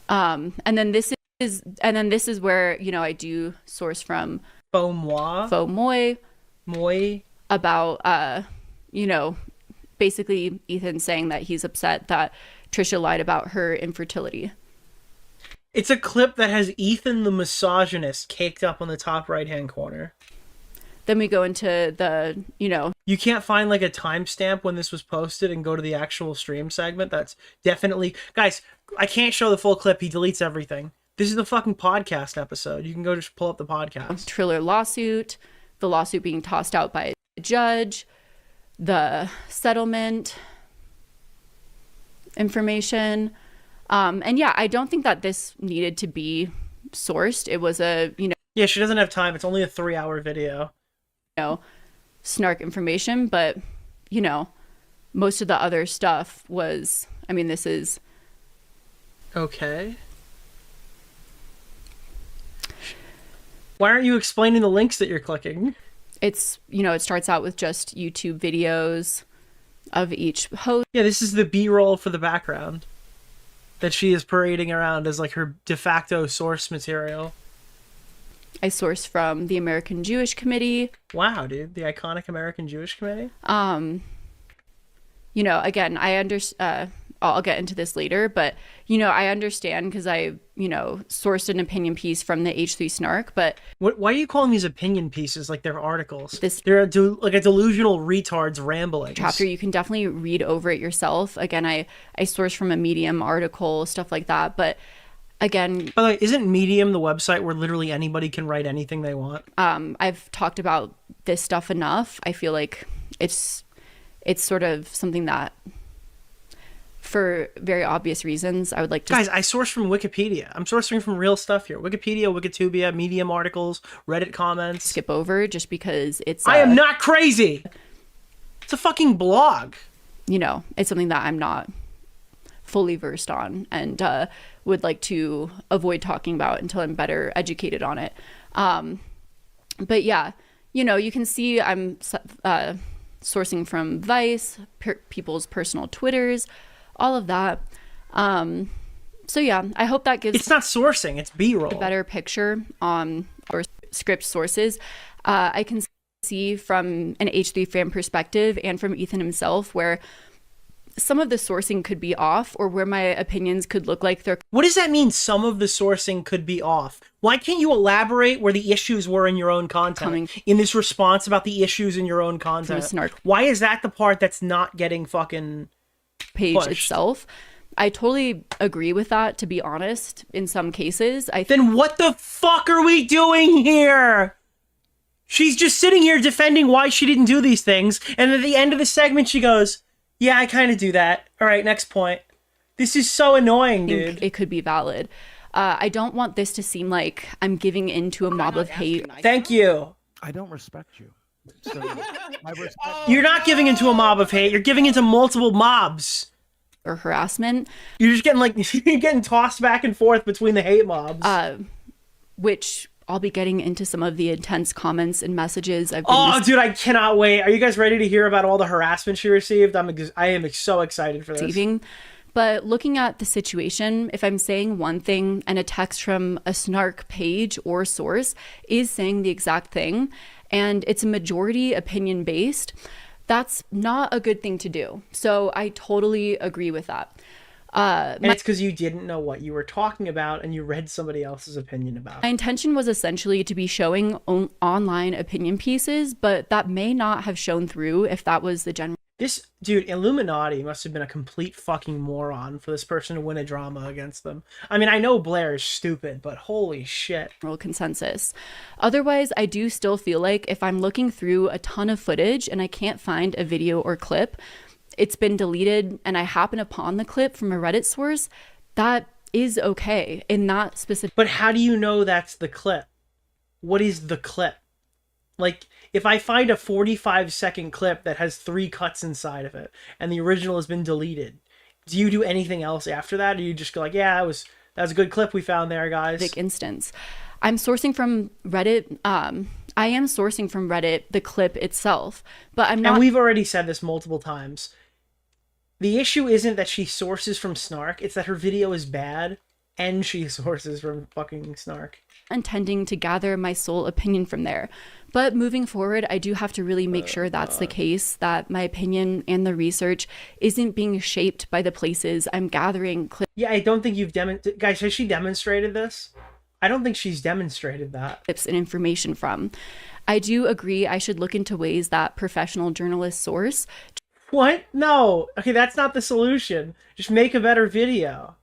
And then this is where, you know, I do source from Faux moi. Moi. About, you know, basically Ethan saying that he's upset that Trisha lied about her infertility. It's a clip that has Ethan the misogynist caked up on the top right-hand corner. Then we go into the, you know... You can't find like a timestamp when this was posted and go to the actual stream segment. That's definitely... Guys, I can't show the full clip. He deletes everything. This is the fucking podcast episode. You can go just pull up the podcast. Triller lawsuit, the lawsuit being tossed out by a judge, the settlement information. And yeah, I don't think that this needed to be sourced. It was a, you know... Yeah, she doesn't have time. It's only a 3-hour video. You know, snark information, but, you know, most of the other stuff was... I mean, this is... Okay. Why aren't you explaining the links that you're clicking? It's, you know, it starts out with just YouTube videos of each host. Yeah, this is the B-roll for the background that she is parading around as like her de facto source material. I source from the American Jewish Committee. Wow, dude, the iconic American Jewish Committee. You know, again, I'll get into this later, but, you know, I understand because I, you know, sourced an opinion piece from the H3 Snark, but... Why are you calling these opinion pieces like they're articles? This... They're like a delusional retard's ramblings. Chapter, you can definitely read over it yourself. Again, I sourced from a Medium article, stuff like that, but again... By the way, isn't Medium the website where literally anybody can write anything they want? I've talked about this stuff enough. I feel like it's sort of something that... for very obvious reasons, I would like to... Guys, I source from Wikipedia. I'm sourcing from real stuff here. Wikipedia, Wikitubia, Medium articles, Reddit comments. Skip over just because it's... I am not crazy! It's a fucking blog. You know, it's something that I'm not fully versed on and would like to avoid talking about until I'm better educated on it. But yeah, you know, you can see I'm sourcing from Vice, people's personal Twitters, all of that. So yeah, I hope that gives... It's not sourcing, it's B-roll. A better picture on or script sources. I can see from an H3 fan perspective and from Ethan himself where some of the sourcing could be off or where my opinions could look like they're... What does that mean, some of the sourcing could be off? Why can't you elaborate where the issues were in your own content? In this response about the issues in your own content. Why is that the part that's not getting fucking... page pushed? Itself. I totally agree with that, to be honest, in some cases. Then what the fuck are we doing here? She's just sitting here defending why she didn't do these things, and at the end of the segment she goes, yeah, I kind of do that. All right, next point. This is so annoying, dude. It could be valid. I don't want this to seem like I'm giving into a mob of hate. Thank you. I don't respect you. So You're not giving into a mob of hate. You're giving into multiple mobs. Or harassment. You're just getting you're getting tossed back and forth between the hate mobs. Which I'll be getting into some of the intense comments and messages I've been dude, I cannot wait. Are you guys ready to hear about all the harassment she received? I am so excited for this. Receiving. But looking at the situation, if I'm saying one thing and a text from a Snark page or source is saying the exact thing, and it's a majority opinion based, that's not a good thing to do. So I totally agree with that. And it's because you didn't know what you were talking about and you read somebody else's opinion about it. My intention was essentially to be showing online opinion pieces, but that may not have shown through if that was the general... This, dude, Illuminati must have been a complete fucking moron for this person to win a drama against them. I mean, I know Blair is stupid, but holy shit. Consensus. Otherwise, I do still feel like if I'm looking through a ton of footage and I can't find a video or clip, it's been deleted, and I happen upon the clip from a Reddit source, that is okay in that specific... But how do you know that's the clip? What is the clip? Like, if I find a 45-second clip that has 3 cuts inside of it, and the original has been deleted, do you do anything else after that? Or do you just go like, yeah, that was a good clip we found there, guys? Instance. I'm sourcing from Reddit. I am sourcing from Reddit the clip itself, but I'm not. And we've already said this multiple times. The issue isn't that she sources from Snark, it's that her video is bad, and she sources from fucking Snark. Intending to gather my sole opinion from there. But moving forward, I do have to really make sure that's the case, that my opinion and the research isn't being shaped by the places I'm gathering clips. Yeah, I don't think you've demonstrated... Guys, has she demonstrated this? I don't think she's demonstrated that. Clips and information from. I do agree I should look into ways that professional journalists source. What? No. Okay, that's not the solution. Just make a better video.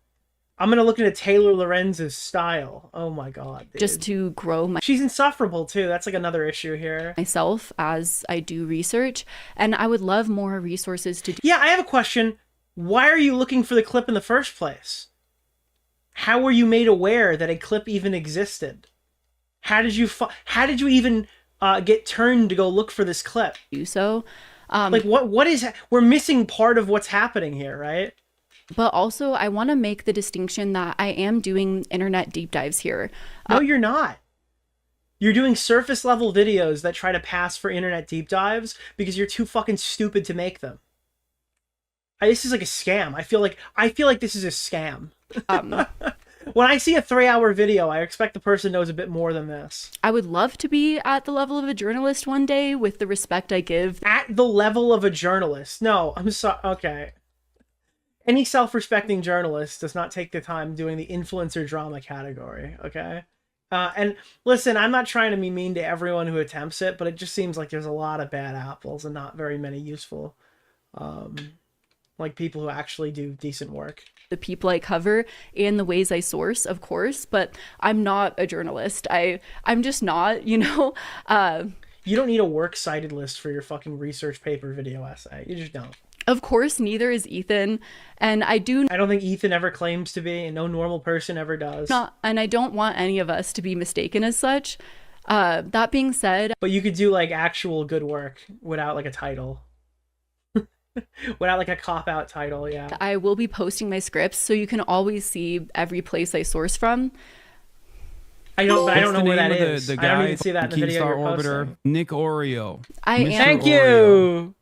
I'm gonna look into Taylor Lorenz's style. Oh my god, dude. Just to grow my... She's insufferable too. That's like another issue here. Myself as I do research, and I would love more resources to do. Yeah, I have a question. Why are you looking for the clip in the first place? How were you made aware that a clip even existed? How did you even get turned to go look for this clip? Do so. Like what is... We're missing part of what's happening here, right? But also, I want to make the distinction that I am doing internet deep dives here. No, you're not. You're doing surface level videos that try to pass for internet deep dives because you're too fucking stupid to make them. This is like a scam. I feel like this is a scam. When I see a 3-hour video, I expect the person knows a bit more than this. I would love to be at the level of a journalist one day with the respect I give. At the level of a journalist? No, I'm sorry. Okay. Any self-respecting journalist does not take the time doing the influencer drama category, okay? And listen, I'm not trying to be mean to everyone who attempts it, but it just seems like there's a lot of bad apples and not very many useful, like people who actually do decent work. The people I cover and the ways I source, of course, but I'm not a journalist. I'm just not, you know? You don't need a works cited list for your fucking research paper video essay. You just don't. Of course, neither is Ethan, and I don't think Ethan ever claims to be, and no normal person ever does. And I don't want any of us to be mistaken as such. That being said... But you could do, like, actual good work without, like, a title. Without, like, a cop-out title, yeah. I will be posting my scripts, so you can always see every place I source from. I don't know where that is. The I don't guy even see that in the video you're Orbiter, posting. Nick DeOrio. Thank you!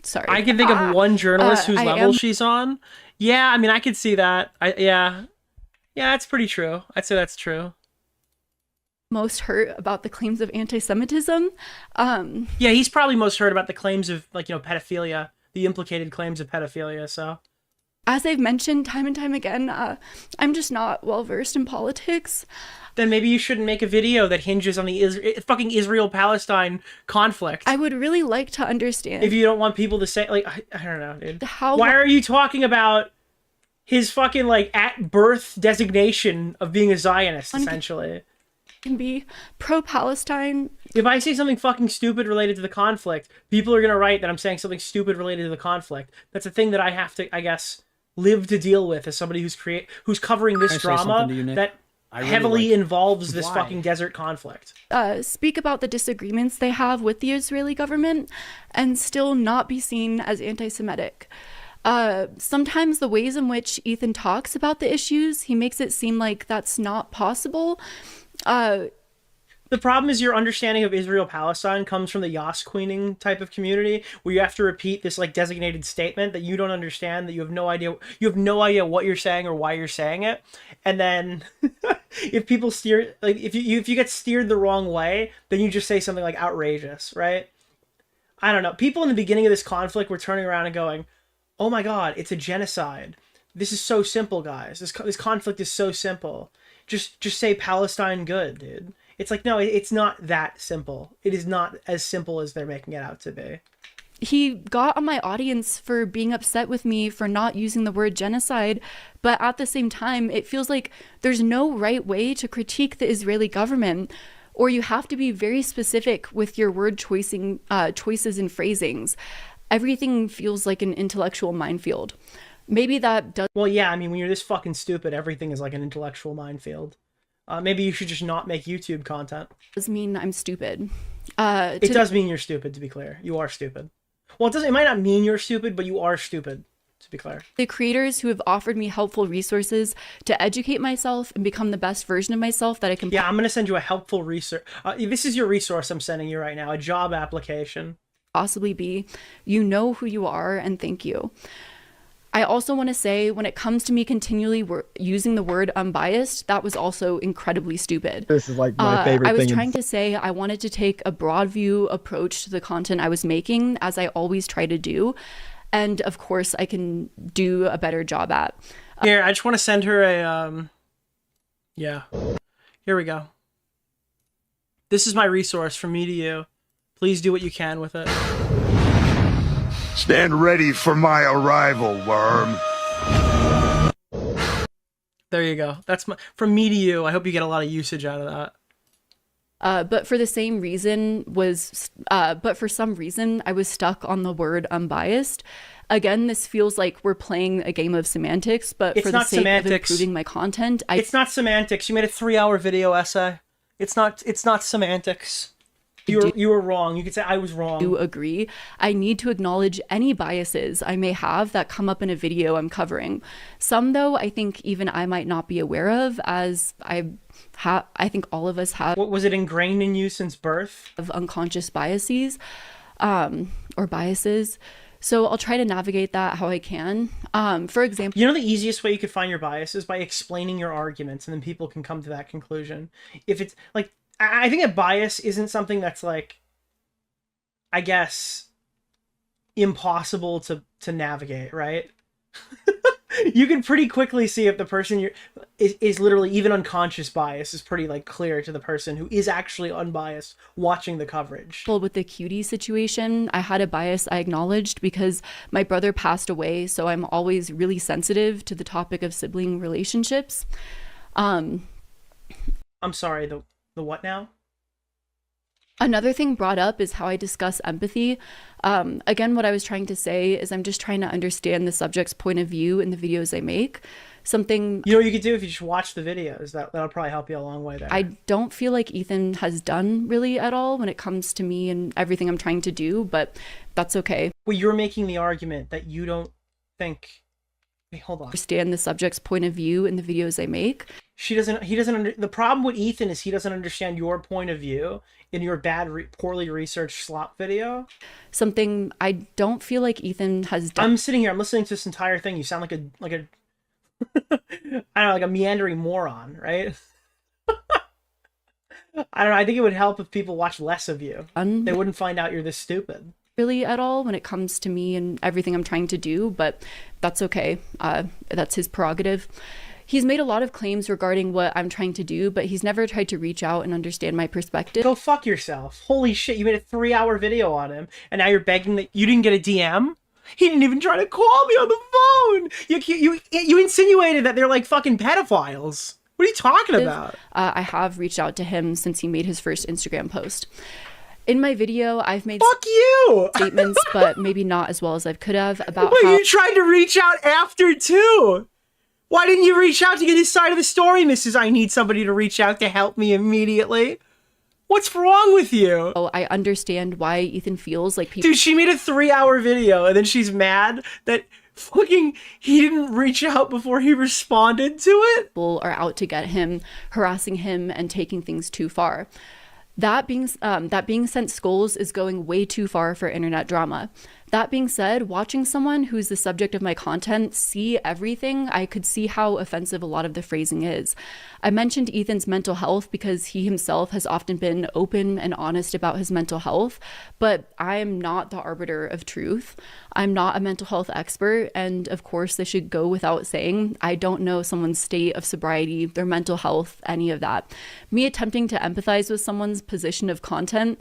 Sorry. I can think of one journalist whose level she's on. Yeah, I mean, I could see that. Yeah, that's pretty true. I'd say that's true. Most hurt about the claims of anti-Semitism. Yeah, he's probably most hurt about the claims of, like, you know, pedophilia, the implicated claims of pedophilia, so. As I've mentioned time and time again, I'm just not well-versed in politics. Then maybe you shouldn't make a video that hinges on the fucking Israel-Palestine conflict. I would really like to understand. If you don't want people to say, like, I don't know, dude. Why are you talking about his fucking, like, at-birth designation of being a Zionist, essentially? Can be pro-Palestine. If I say something fucking stupid related to the conflict, people are gonna write that I'm saying something stupid related to the conflict. That's a thing that I have to, I guess, live to deal with as somebody who's covering this drama that heavily involves this fucking desert conflict. Speak about the disagreements they have with the Israeli government and still not be seen as anti-Semitic. Sometimes the ways in which Ethan talks about the issues, he makes it seem like that's not possible. The problem is your understanding of Israel-Palestine comes from the Yas Queening type of community, where you have to repeat this, like, designated statement that you don't understand, that you have no idea what you're saying or why you're saying it. And then if people steer, like, if you get steered the wrong way, then you just say something like outrageous, right? I don't know. People in the beginning of this conflict were turning around and going, "Oh my God, it's a genocide. This is so simple, guys. This conflict is so simple. Just say Palestine good, dude." It's like, no, it's not that simple. It is not as simple as they're making it out to be. He got on my audience for being upset with me for not using the word genocide, but at the same time, it feels like there's no right way to critique the Israeli government, or you have to be very specific with your word choices and phrasings. Everything feels like an intellectual minefield. Maybe that does... Well, yeah, I mean, when you're this fucking stupid, everything is like an intellectual minefield. Maybe you should just not make YouTube content. Does mean I'm stupid. It does mean you're stupid, to be clear. You are stupid. Well, it might not mean you're stupid, but you are stupid, to be clear. The creators who have offered me helpful resources to educate myself and become the best version of myself that I can. Yeah, I'm going to send you a helpful resource. This is your resource I'm sending you right now, a job application. Possibly be. You know who you are, and thank you. I also want to say, when it comes to me continually using the word unbiased, that was also incredibly stupid. This is like my favorite thing. I was trying to say I wanted to take a broad view approach to the content I was making, as I always try to do. And of course, I can do a better job at. Here, I just want to send her a, yeah. Here we go. This is my resource from me to you. Please do what you can with it. Stand ready for my arrival, worm. There you go. That's from me to you. I hope you get a lot of usage out of that. But for some reason, I was stuck on the word unbiased. Again, this feels like we're playing a game of semantics, but for the sake of improving my content, it's not semantics. You made a 3-hour video essay. It's not semantics. You were wrong. You could say I was wrong. I do agree. I need to acknowledge any biases I may have that come up in a video I'm covering. Some, though, I think even I might not be aware of, as I think all of us have. What, was it ingrained in you since birth? Of unconscious biases, or biases. So I'll try to navigate that how I can. For example, you know, the easiest way you could find your bias is by explaining your arguments, and then people can come to that conclusion. If it's like, I think a bias isn't something that's like, I guess, impossible to navigate, right? You can pretty quickly see if the person is literally, even unconscious bias is pretty like clear to the person who is actually unbiased watching the coverage. With the cutie situation, I had a bias I acknowledged because my brother passed away, so I'm always really sensitive to the topic of sibling relationships. I'm sorry, the what now? Another thing brought up is how I discuss empathy. Again, what I was trying to say is I'm just trying to understand the subject's point of view in the videos I make. Something... You know what you could do if you just watch the videos? That'll probably help you a long way there. I don't feel like Ethan has done really at all when it comes to me and everything I'm trying to do, but that's okay. Well, you're making the argument that you don't think... Wait, hold on. Understand the subject's point of view in the videos I make. He doesn't the problem with Ethan is he doesn't understand your point of view in your poorly researched slop video. Something I don't feel like Ethan has done. I'm sitting here, I'm listening to this entire thing. You sound like a I don't know, like a meandering moron, right? I don't know, I think it would help if people watch less of you. They wouldn't find out you're this stupid. Really at all when it comes to me and everything I'm trying to do, but that's okay. That's his prerogative. He's made a lot of claims regarding what I'm trying to do, but he's never tried to reach out and understand my perspective. Go fuck yourself. Holy shit, you made a 3-hour video on him, and now you're begging that you didn't get a DM? He didn't even try to call me on the phone! You insinuated that they're like fucking pedophiles. What are you talking about? I have reached out to him since he made his first Instagram post. In my video, I've made statements, but maybe not as well as I could have, about how... you tried to reach out after, too! Why didn't you reach out to get his side of the story, Mrs. I need somebody to reach out to help me immediately? What's wrong with you? Oh, I understand why Ethan feels like people... Dude, she made a 3-hour video, and then she's mad that fucking he didn't reach out before he responded to it? People are out to get him, harassing him, and taking things too far. That being sent skulls is going way too far for internet drama. That being said, watching someone who's the subject of my content see everything, I could see how offensive a lot of the phrasing is. I mentioned Ethan's mental health because he himself has often been open and honest about his mental health, but I'm not the arbiter of truth. I'm not a mental health expert, and of course, this should go without saying. I don't know someone's state of sobriety, their mental health, any of that. Me attempting to empathize with someone's position of content,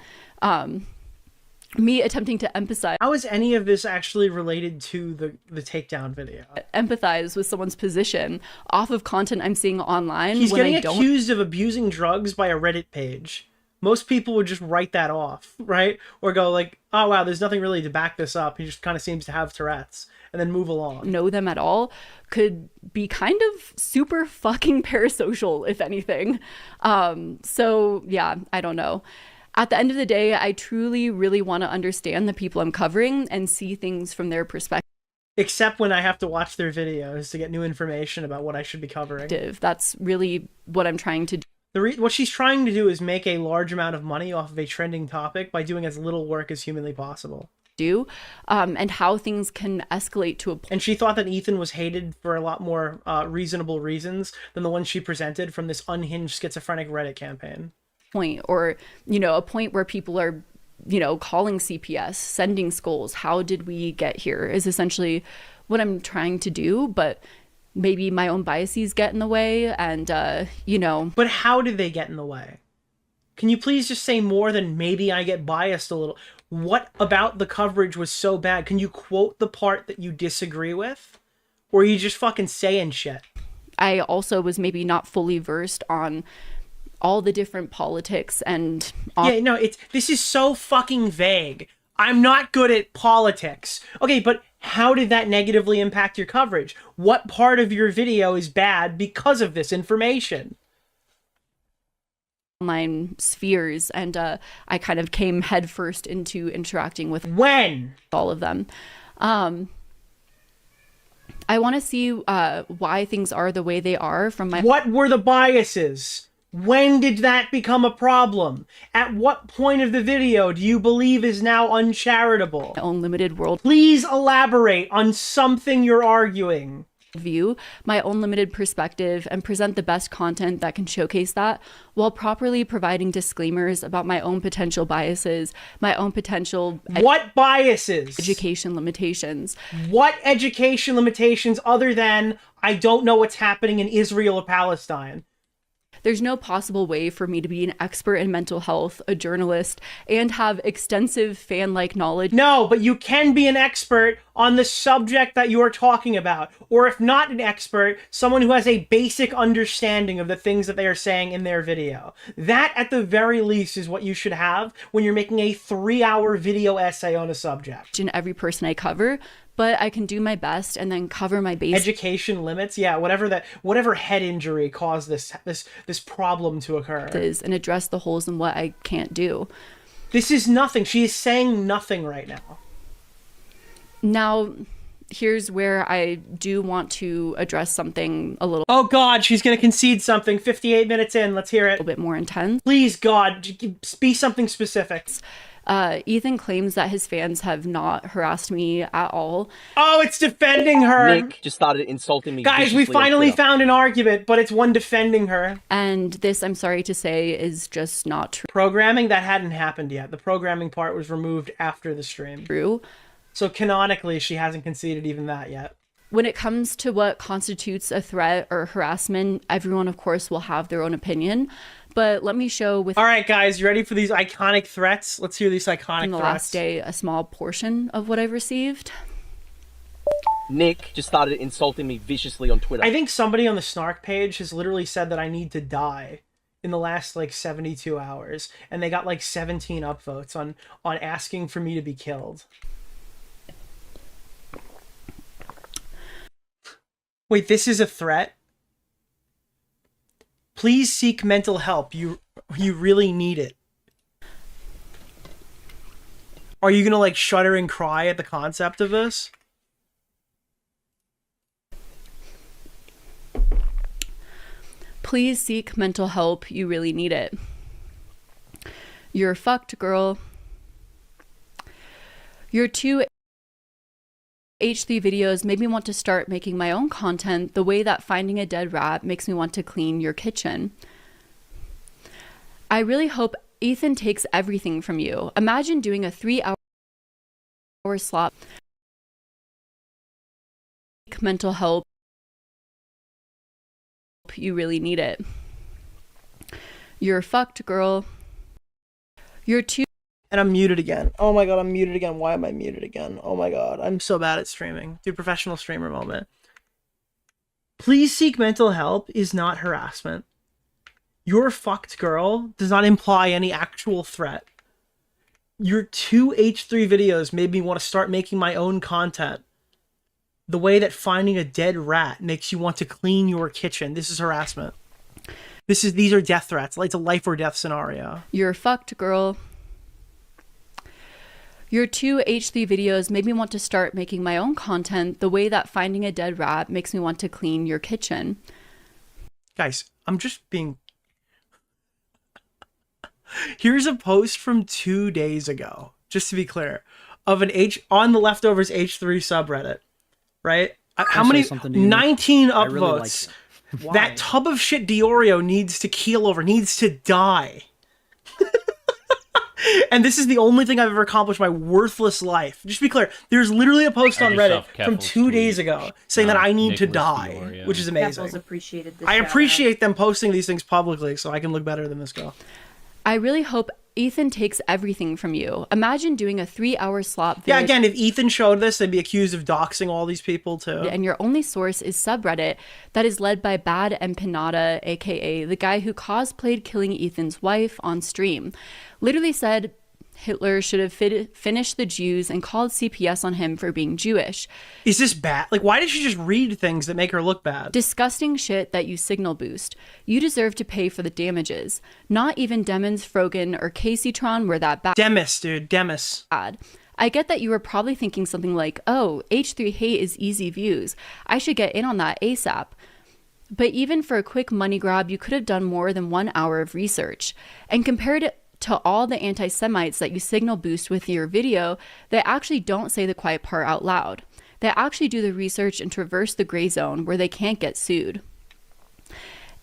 me attempting to emphasize... How is any of this actually related to the takedown video? Empathize with someone's position off of content I'm seeing online. He's getting accused of abusing drugs by a Reddit page. most people would just write that off, right? Or go like, oh wow, there's nothing really to back this up. He just kind of seems to have Tourette's, and then move along. Know them at all could be kind of super fucking parasocial, if anything. So yeah, I don't know. At the end of the day, I truly really want to understand the people I'm covering and see things from their perspective. Except when I have to watch their videos to get new information about what I should be covering. That's really what I'm trying to do. What she's trying to do is make a large amount of money off of a trending topic by doing as little work as humanly possible. And how things can escalate to a point. And she thought that Ethan was hated for a lot more reasonable reasons than the ones she presented from this unhinged schizophrenic Reddit campaign. Or, a point where people are, calling CPS, sending skulls. How did we get here is essentially what I'm trying to do, but maybe my own biases get in the way and, But how did they get in the way? Can you please just say more than maybe I get biased a little? What about the coverage was so bad? Can you quote the part that you disagree with? Or are you just fucking saying shit? I also was maybe not fully versed on all the different politics and this is so fucking vague. I'm not good at politics. Okay, but how did that negatively impact your coverage? What part of your video is bad because of this information? Online spheres, and I kind of came headfirst into interacting with all of them. I want to see why things are the way they are from my... What were the biases? When did that become a problem? At what point of the video do you believe is now uncharitable? My own limited world. Please elaborate on something you're arguing. View, my own limited perspective, and present the best content that can showcase that, while properly providing disclaimers about my own potential biases, my own potential... What biases? Education limitations. What education limitations other than I don't know what's happening in Israel or Palestine? There's no possible way for me to be an expert in mental health, a journalist, and have extensive fan-like knowledge. No, but you can be an expert on the subject that you are talking about. Or if not an expert, someone who has a basic understanding of the things that they are saying in their video. That, at the very least, is what you should have when you're making a 3-hour video essay on a subject. In every person I cover, but I can do my best and then cover my base. Education limits, yeah, whatever head injury caused this problem to occur. And address the holes in what I can't do. This is nothing. She is saying nothing right now. Now, here's where I do want to address something a little... Oh God, she's gonna concede something. 58 minutes in, let's hear it. A little bit more intense. Please, God, be something specific. Ethan claims that his fans have not harassed me at all. Oh, it's defending her! Nick just started insulting me. Guys, we finally found an argument, but it's one defending her. And this, I'm sorry to say, is just not true. Programming, that hadn't happened yet. The programming part was removed after the stream. True. So canonically, she hasn't conceded even that yet. When it comes to what constitutes a threat or harassment, everyone, of course, will have their own opinion. But let me show with... All right, guys, you ready for these iconic threats? Let's hear these iconic in the threats. Last day, a small portion of what I've received. Nick just started insulting me viciously on Twitter. I think somebody on the Snark page has literally said that I need to die in the last, 72 hours. And they got, 17 upvotes on asking for me to be killed. Wait, this is a threat? Please seek mental help. You really need it. Are you gonna shudder and cry at the concept of this? Please seek mental help. You really need it. You're fucked, girl. Your 2 H3 videos made me want to start making my own content the way that finding a dead rat makes me want to clean your kitchen. I really hope Ethan takes everything from you. Imagine doing a 3-hour slot. Mental help. You really need it. You're fucked, girl. You're too... And I'm muted again. Oh my God, I'm muted again. Why am I muted again? Oh my God, I'm so bad at streaming. Do professional streamer moment. Please seek mental help is not harassment. You're fucked, girl does not imply any actual threat. Your 2H3 videos made me want to start making my own content. The way that finding a dead rat makes you want to clean your kitchen. This is harassment. These are death threats. It's a life or death scenario. You're fucked, girl. Your 2H3 videos made me want to start making my own content the way that finding a dead rat makes me want to clean your kitchen. Guys, I'm just being... Here's a post from 2 days ago, just to be clear, of on the Leftovers H3 subreddit, right? How many? 19 upvotes. That tub of shit DeOrio needs to keel over, needs to die. And this is the only thing I've ever accomplished in my worthless life. Just to be clear, there's literally a post on Reddit from 2 days ago saying that I need to die, DeOrio. Which is amazing. I appreciate them posting these things publicly so I can look better than this girl. I really hope Ethan takes everything from you. Imagine doing a 3-hour slop video. Yeah, again, if Ethan showed this, they'd be accused of doxing all these people too. And your only source is subreddit that is led by Bad Empanada, aka the guy who cosplayed killing Ethan's wife on stream. Literally said Hitler should have finished the Jews and called CPS on him for being Jewish. Is this bad? Like, why did she just read things that make her look bad? Disgusting shit that you signal boost. You deserve to pay for the damages. Not even Demons, Frogan, or Caseytron were that bad. Demis, dude. Demis. Bad. I get that you were probably thinking something like, oh, H3 hate is easy views. I should get in on that ASAP. But even for a quick money grab, you could have done more than 1 hour of research. And compared it to all the anti-Semites that you signal boost with your video, they actually don't say the quiet part out loud. They actually do the research and traverse the gray zone where they can't get sued.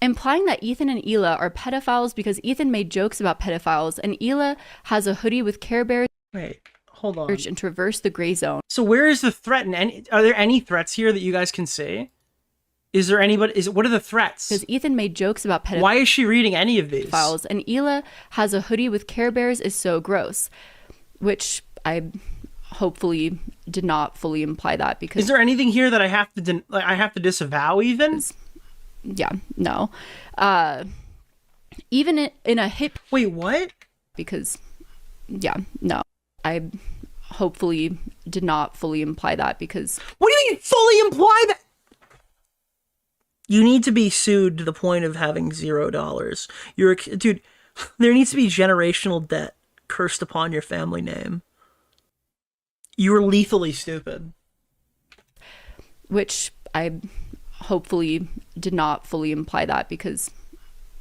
Implying that Ethan and Hila are pedophiles because Ethan made jokes about pedophiles and Hila has a hoodie with Care Bears. Wait, hold on. And traverse the gray zone. So where is the threat? Are there any threats here that you guys can see? Is there anybody? What are the threats? Because Ethan made jokes about pedophiles. Why is she reading any of these? And Hila has a hoodie with Care Bears is so gross, which I hopefully did not fully imply that because. Is there anything here that I have to disavow even? Yeah, no. Even in a hip. Wait, what? Because, yeah, no. I hopefully did not fully imply that because. What do you mean fully imply that? You need to be sued to the point of having $0. Dude, there needs to be generational debt cursed upon your family name. You were lethally stupid. Which I hopefully did not fully imply that because,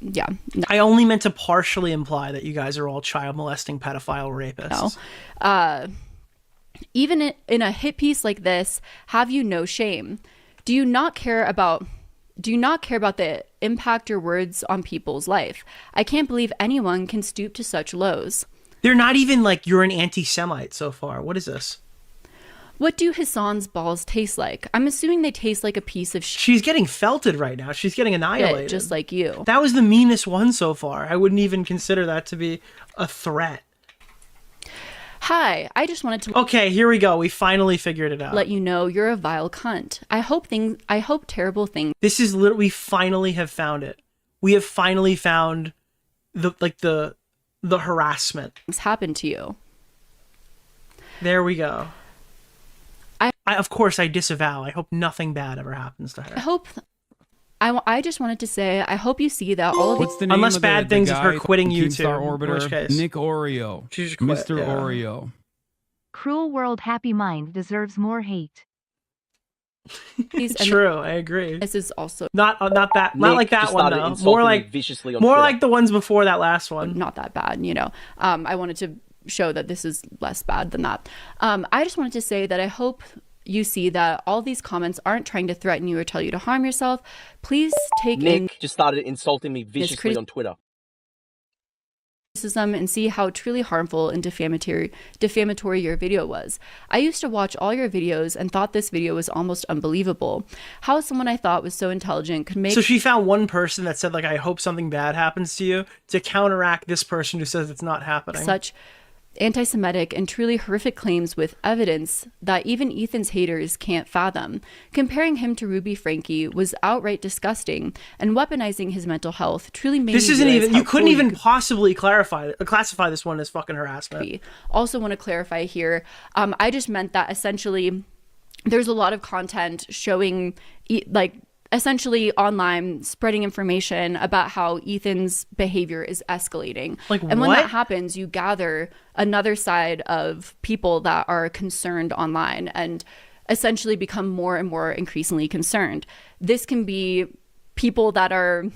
yeah. No. I only meant to partially imply that you guys are all child molesting pedophile rapists. No. Even in a hit piece like this, have you no shame? Do you not care about the impact your words on people's life? I can't believe anyone can stoop to such lows. They're not even like you're an anti-Semite so far. What is this? What do Hassan's balls taste like? I'm assuming they taste like a piece of shit. She's getting felted right now. She's getting annihilated. Just like you. That was the meanest one so far. I wouldn't even consider that to be a threat. Hi, I just wanted to... Okay, here we go. We finally figured it out. Let you know you're a vile cunt. I hope terrible things... This is literally... We finally have found it. We have finally found the harassment. ...happen to you. There we go. Of course, I disavow. I hope nothing bad ever happens to her. I just wanted to say, I hope you see that all of What's the name Unless of bad things the is her guy quitting Keemstar YouTube. Orbiter, In which case, Nick Oreo. She just quit, Mr. yeah. Oreo. Cruel world happy mind deserves more hate. True, I agree. This is also not like that one though. More like the ones before that last one. Not that bad, you know. I wanted to show that this is less bad than that. I just wanted to say that I hope you see that all these comments aren't trying to threaten you or tell you to harm yourself. Please take Nick just started insulting me viciously on Twitter. Criticism and see how truly harmful and defamatory your video was. I used to watch all your videos and thought this video was almost unbelievable. How someone I thought was so intelligent could make... So she found one person that said, like, I hope something bad happens to you to counteract this person who says it's not happening. Such anti-Semitic and truly horrific claims with evidence that even Ethan's haters can't fathom. Comparing him to Ruby Frankie was outright disgusting, and weaponizing his mental health truly made This me isn't realize even, how you couldn't cruel even could possibly classify this one as fucking harassment. Also want to clarify here, I just meant that essentially there's a lot of content showing like essentially online spreading information about how Ethan's behavior is escalating. And when that happens, you gather another side of people that are concerned online and essentially become more and more increasingly concerned. This can be people that are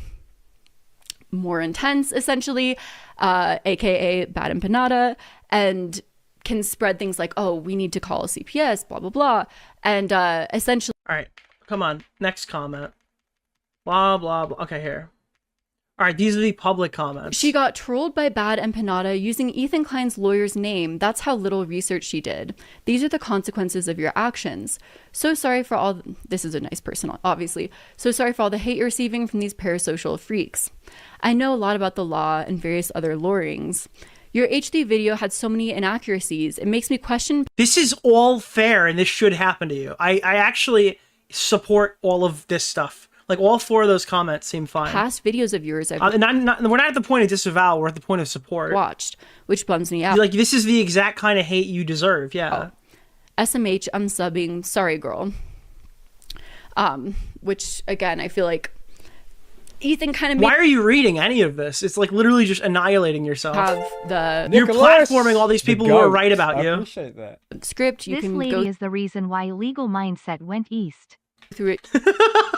more intense, essentially, aka bad empanada, and can spread things like, oh, we need to call a CPS, blah, blah, blah. And essentially... All right, come on. Next comment. Blah, blah, blah. Okay, here. All right, these are the public comments. She got trolled by Bad Empanada using Ethan Klein's lawyer's name. That's how little research she did. These are the consequences of your actions. So sorry for all... This is a nice person, obviously. So sorry for all the hate you're receiving from these parasocial freaks. I know a lot about the law and various other lawyerings. Your HD video had so many inaccuracies. It makes me question... This is all fair, and this should happen to you. I actually support all of this stuff. Like, all 4 of those comments seem fine. Past videos of yours I've we're not at the point of disavow, we're at the point of support. Watched, which bums me out. Like, this is the exact kind of hate you deserve, yeah. SMH unsubbing, sorry girl. Which, again, I feel like Ethan kind of... Why are you reading any of this? It's like literally just annihilating yourself. You're Nicholas, platforming all these people who are right about you. I appreciate that. Script, you This can lady go is the reason why legal mindset went east. through it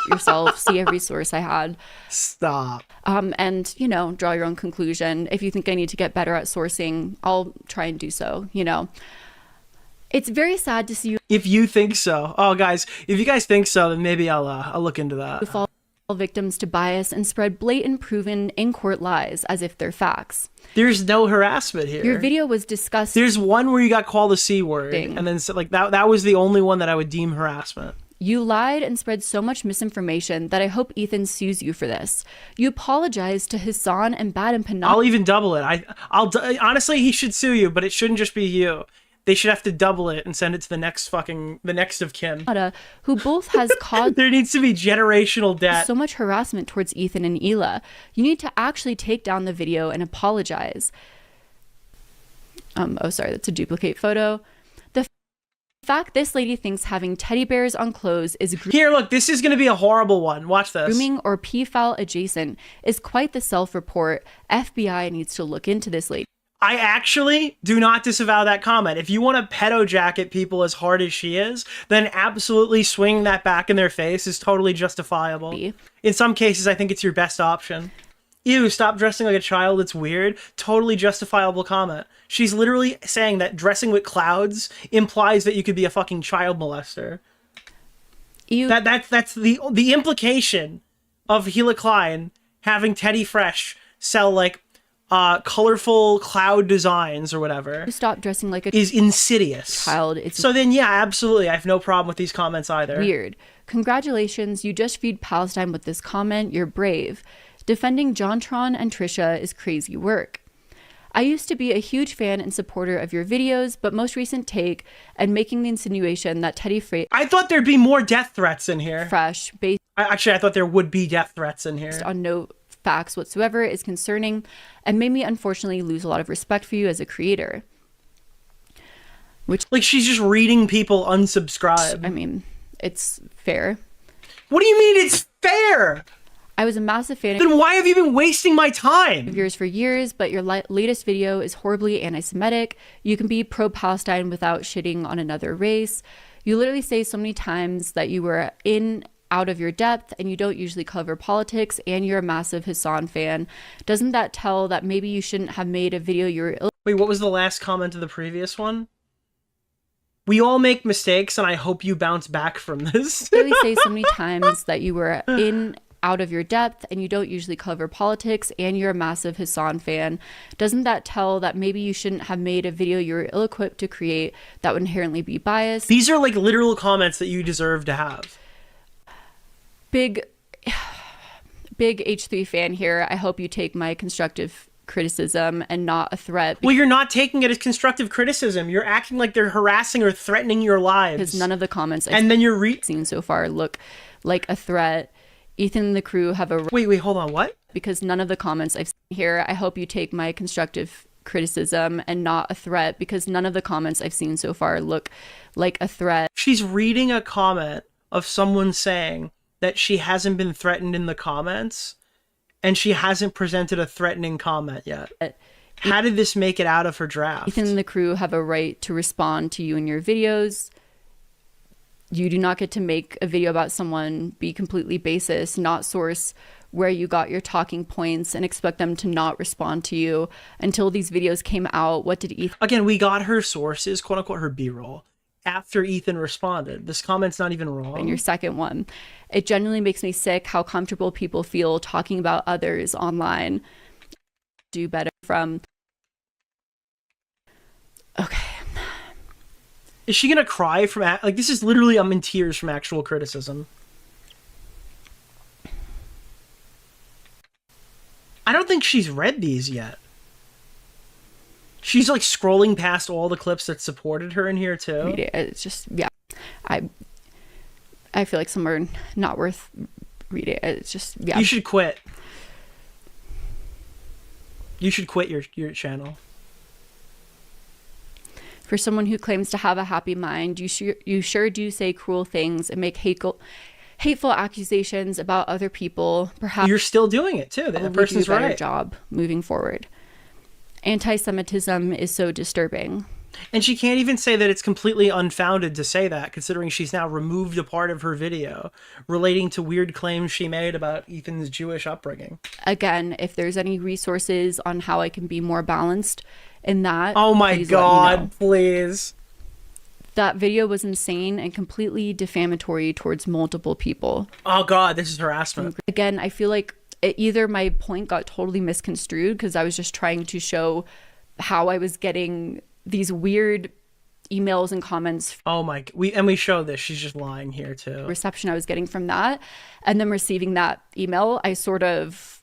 yourself, see every source I had. Stop. And, you know, draw your own conclusion. If you think I need to get better at sourcing, I'll try and do so, you know. It's very sad to see you... If you think so. Oh, guys, if you guys think so, then maybe I'll look into that. Fall victims to bias and spread blatant, proven in-court lies as if they're facts. There's no harassment here. Your video was disgusting. There's one where you got called the C word, and then like that was the only one that I would deem harassment. You lied and spread so much misinformation that I hope Ethan sues you for this. You apologized to Hassan and Bad Empanada. I'll even double it. Honestly, he should sue you, but it shouldn't just be you. They should have to double it and send it to the next of kin. Who both has caused... There needs to be generational debt. So much harassment towards Ethan and Hila. You need to actually take down the video and apologize. Oh, sorry, that's a duplicate photo. The fact this lady thinks having teddy bears on clothes is... Here, look, this is going to be a horrible one. Watch this. Grooming or pedophile adjacent is quite the self-report. FBI needs to look into this lady. I actually do not disavow that comment. If you want to pedo jacket people as hard as she is, then absolutely swinging that back in their face is totally justifiable. In some cases, I think it's your best option. Ew, stop dressing like a child, it's weird. Totally justifiable comment. She's literally saying that dressing with clouds implies that you could be a fucking child molester. Ew. That's the implication of Hila Klein having Teddy Fresh sell like colorful cloud designs or whatever. Stop dressing like a is insidious. Child. So then, yeah, absolutely. I have no problem with these comments either. Weird. Congratulations, you just freed Palestine with this comment. You're brave. Defending JonTron and Trisha is crazy work. I used to be a huge fan and supporter of your videos, but most recent take and making the insinuation that Teddy Fresh... I thought there'd be more death threats in here. Fresh, based... Actually, I thought there would be death threats in here. On no facts whatsoever is concerning and made me unfortunately lose a lot of respect for you as a creator. Which, like, she's just reading people unsubscribe. I mean, it's fair. What do you mean it's fair? I was a massive fan. Then why have you been wasting my time? Of yours for years, but your latest video is horribly anti-Semitic. You can be pro-Palestine without shitting on another race. You literally say so many times that you were out of your depth and you don't usually cover politics, and you're a massive Hassan fan. Doesn't that tell that maybe you shouldn't have made a video Wait, what was the last comment of the previous one? We all make mistakes and I hope you bounce back from this. You really say so many times that you were out of your depth and you don't usually cover politics, and you're a massive Hassan fan. Doesn't that tell that maybe you shouldn't have made a video you're ill-equipped to create that would inherently be biased? These are like literal comments that you deserve to have. Big H3 fan here. I hope you take my constructive criticism and not a threat. Well, you're not taking it as constructive criticism. You're acting like they're harassing or threatening your lives. Because none of the comments and then you're seen so far look like a threat. Ethan and the crew have a... Wait, hold on, what? Because none of the comments I've seen here, I hope you take my constructive criticism and not a threat, because none of the comments I've seen so far look like a threat. She's reading a comment of someone saying that she hasn't been threatened in the comments, and she hasn't presented a threatening comment yet. How did this make it out of her draft? Ethan and the crew have a right to respond to you in your videos. You do not get to make a video about someone, be completely baseless, not source where you got your talking points, and expect them to not respond to you. Until these videos came out, what did Ethan... Again, we got her sources, quote unquote, her B-roll, after Ethan responded. This comment's not even wrong. And your second one. It genuinely makes me sick how comfortable people feel talking about others online. Do better from... Okay. Is she gonna cry from... Like, this is literally, I'm in tears from actual criticism. I don't think she's read these yet. She's like scrolling past all the clips that supported her in here too. It's just, yeah. I feel like some are not worth reading. It's just, yeah. You should quit. You should quit your channel. For someone who claims to have a happy mind, you sure do say cruel things and make hateful accusations about other people. Perhaps you're still doing it too. That person's right. Better job moving forward. Anti-Semitism is so disturbing. And she can't even say that it's completely unfounded to say that, considering she's now removed a part of her video relating to weird claims she made about Ethan's Jewish upbringing. Again, if there's any resources on how I can be more balanced in that, oh my God, please. That video was insane and completely defamatory towards multiple people. Oh God, this is harassment. Again, I feel like either my point got totally misconstrued because I was just trying to show how I was getting these weird emails and comments. Oh my, we show this. She's just lying here too. Reception I was getting from that, and then receiving that email, I sort of,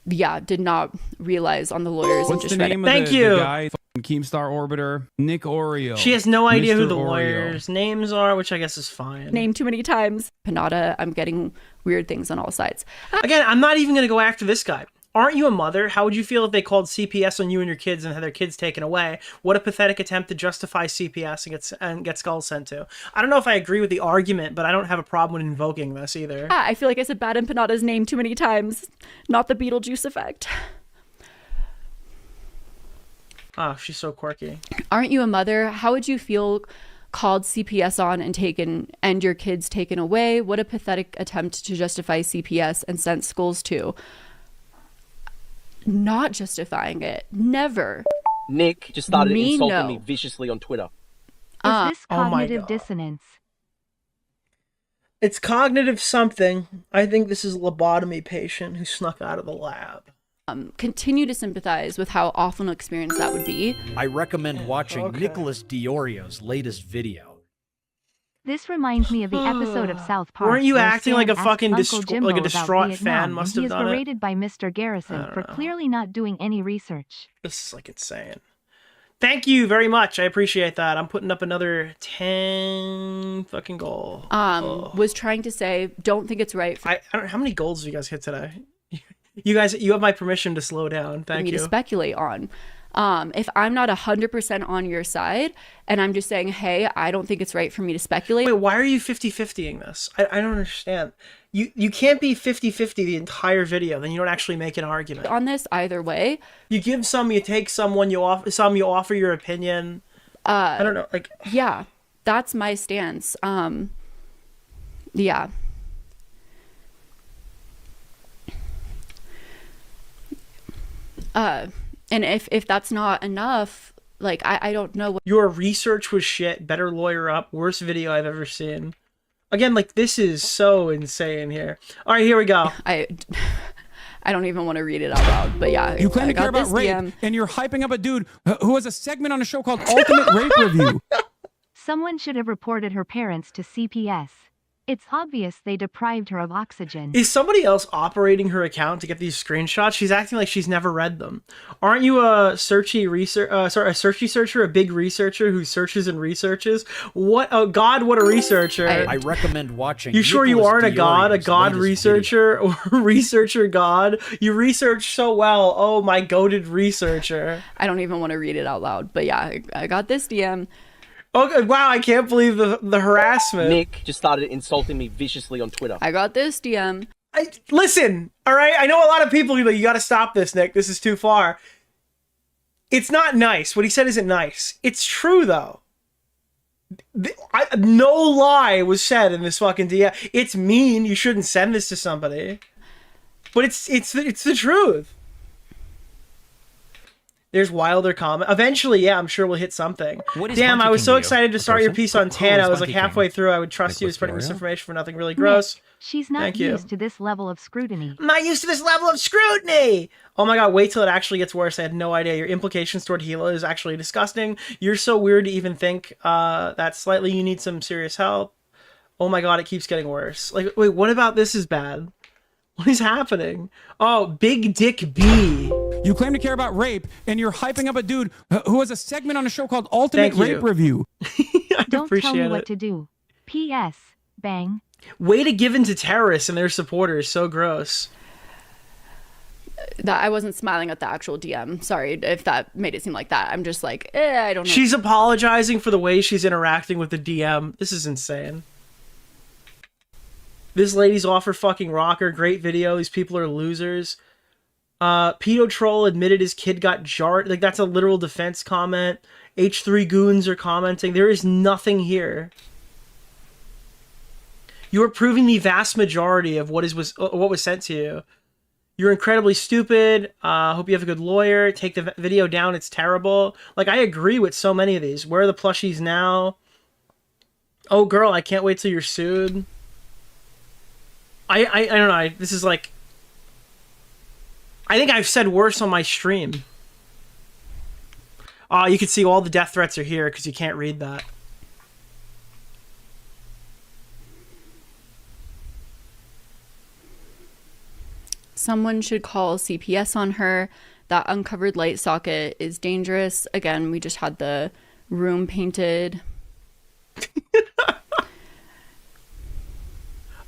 did not realize on the lawyers. What's and just the name read it. of the guy? Keemstar Orbiter, Nick DeOrio. She has no idea who the Mr. lawyers' names are, which I guess is fine. Named too many times. Panada, I'm getting weird things on all sides. Again, I'm not even going to go after this guy. Aren't you a mother? How would you feel if they called CPS on you and your kids and had their kids taken away? What a pathetic attempt to justify CPS and get skulls sent to. I don't know if I agree with the argument, but I don't have a problem with invoking this either. I feel like I said bad in Panada's name too many times. Not the Beetlejuice effect. Oh, she's so quirky. Aren't you a mother? How would you feel called CPS on and your kids taken away? What a pathetic attempt to justify CPS and sent schools to. Not justifying it. Never. Nick just started insulting me viciously on Twitter. Is this cognitive dissonance? It's cognitive something. I think this is a lobotomy patient who snuck out of the lab. Continue to sympathize with how awful an experience that would be. I recommend watching Nicholas DeOrio's latest video. This reminds me of the episode of South Park. Weren't you where acting Stan like a fucking asked Uncle Jimbo like a about distraught Vietnam, fan must have and done he is it? berated by Mr. Garrison for clearly not doing any research. This is like insane. Thank you very much. I appreciate that. I'm putting up another 10 fucking goal. Was trying to say, don't think it's right. I don't. How many goals did you guys hit today? You guys, you have my permission to slow down. Thank you. To speculate on. If I'm not 100% on your side and I'm just saying, hey, I don't think it's right for me to speculate. Wait, why are you 50-50ing this? I don't understand. You can't be 50-50 the entire video, then you don't actually make an argument. On this, either way. You give some, you take someone, you offer your opinion. I don't know. Like, yeah, that's my stance. Yeah. And if that's not enough, like, I don't know what... Your research was shit. Better lawyer up. Worst video I've ever seen. Again, like, this is so insane here. All right, here we go. I don't even want to read it out loud, but yeah. You claim to care about rape, and you're hyping up a dude who has a segment on a show called Ultimate Rape Review. Someone should have reported her parents to CPS. It's obvious they deprived her of oxygen. Is somebody else operating her account to get these screenshots? She's acting like she's never read them. Aren't you a searchy searcher, a big researcher who searches and researches? What? Oh God, what a researcher! I recommend watching. You sure you Nicholas aren't a god DeOrio's researcher or researcher god? You research so well. Oh, my goated researcher. I don't even want to read it out loud, but yeah, I got this DM. Okay, wow, I can't believe the harassment. Nick just started insulting me viciously on Twitter. I got this DM. Listen, all right? I know a lot of people are like, you got to stop this, Nick. This is too far. It's not nice. What he said isn't nice. It's true, though. No lie was said in this fucking DM. It's mean. You shouldn't send this to somebody. But it's the truth. There's wilder comment. Eventually, yeah, I'm sure we'll hit something. Damn, I was so excited to start your piece on Tan. I was like halfway through. I would trust you spreading this information for nothing really gross. Nick, she's not used to this level of scrutiny. I'm not used to this level of scrutiny. Oh my god, wait till it actually gets worse. I had no idea. Your implications toward Gila is actually disgusting. You're so weird to even think that slightly you need some serious help. Oh my god, it keeps getting worse. Like, wait, what about this is bad? What is happening? Oh, Big Dick B. You claim to care about rape, and you're hyping up a dude who has a segment on a show called Ultimate Rape Review. Don't tell me what to do. P.S. Bang. Way to give in to terrorists and their supporters. So gross. That I wasn't smiling at the actual DM. Sorry if that made it seem like that. I'm just like, I don't know. She's apologizing for the way she's interacting with the DM. This is insane. This lady's off her fucking rocker. Great video. These people are losers. Pedo Troll admitted his kid got jarred. Like, that's a literal defense comment. H3 goons are commenting. There is nothing here. You are proving the vast majority of what was sent to you. You're incredibly stupid. Hope you have a good lawyer. Take the video down. It's terrible. Like, I agree with so many of these. Where are the plushies now? Oh, girl, I can't wait till you're sued. I don't know. This is like... I think I've said worse on my stream. You can see all the death threats are here because you can't read that. Someone should call CPS on her. That uncovered light socket is dangerous. Again, we just had the room painted.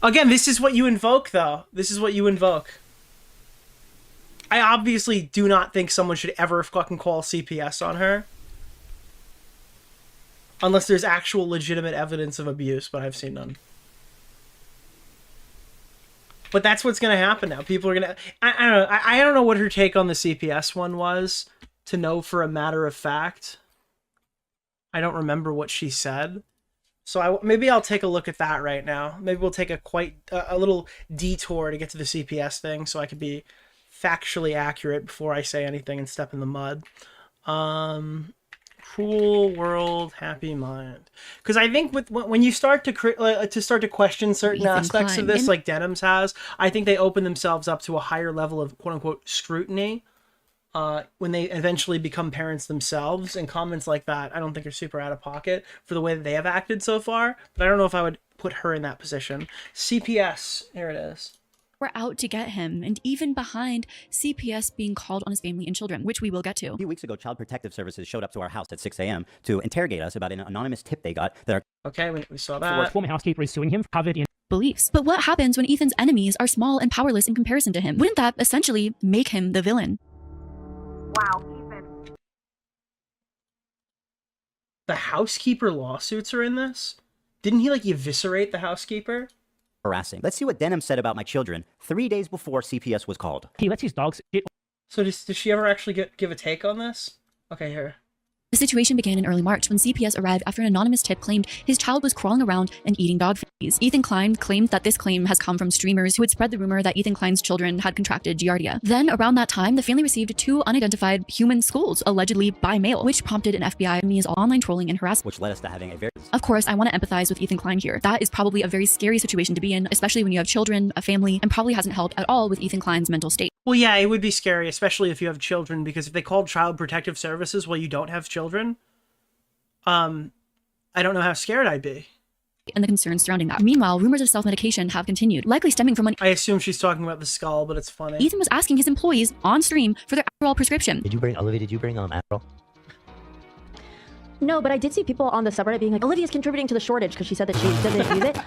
Again, this is what you invoke, though. This is what you invoke. I obviously do not think someone should ever fucking call CPS on her. Unless there's actual legitimate evidence of abuse, but I've seen none. But that's what's going to happen now. People are going to... I don't know what her take on the CPS one was, to know for a matter of fact. I don't remember what she said. So maybe I'll take a look at that right now. Maybe we'll take a little detour to get to the CPS thing so I can be factually accurate before I say anything and step in the mud. Cruel world, happy mind. Because I think when you start to question certain aspects of this, like Denims has, I think they open themselves up to a higher level of quote unquote scrutiny. When they eventually become parents themselves, and comments like that I don't think are super out of pocket for the way that they have acted so far, but I don't know if I would put her in that position. CPS, here it is. We're out to get him, and even behind CPS being called on his family and children, which we will get to. A few weeks ago, Child Protective Services showed up to our house at 6 a.m. to interrogate us about an anonymous tip they got that Okay, we saw that. Former housekeeper is suing him, covered in beliefs. But what happens when Ethan's enemies are small and powerless in comparison to him? Wouldn't that essentially make him the villain? Wow, Ethan. The housekeeper lawsuits are in this? Didn't he, like, eviscerate the housekeeper? harassing. Let's see what Denham said about my children 3 days before CPS was called. He lets his dogs get... So does she ever actually give a take on this? Okay, here. The situation began in early March when CPS arrived after an anonymous tip claimed his child was crawling around and eating dog feces. Ethan Klein claimed that this claim has come from streamers who had spread the rumor that Ethan Klein's children had contracted Giardia. Then, around that time, the family received 2 unidentified human skulls, allegedly by mail, which prompted an FBI means online trolling and harassment. Which led us to having a very... Of course, I want to empathize with Ethan Klein here. That is probably a very scary situation to be in, especially when you have children, a family, and probably hasn't helped at all with Ethan Klein's mental state. Well, yeah, it would be scary, especially if you have children, because if they called Child Protective Services while you don't have children... I don't know how scared I'd be. and the concerns surrounding that. Meanwhile, rumors of self-medication have continued, likely stemming from when I assume she's talking about the skull, but it's funny. Ethan was asking his employees on stream for their Adderall prescription. Did you bring Adderall? No, but I did see people on the subreddit being like, Olivia's contributing to the shortage because she said that she doesn't use it.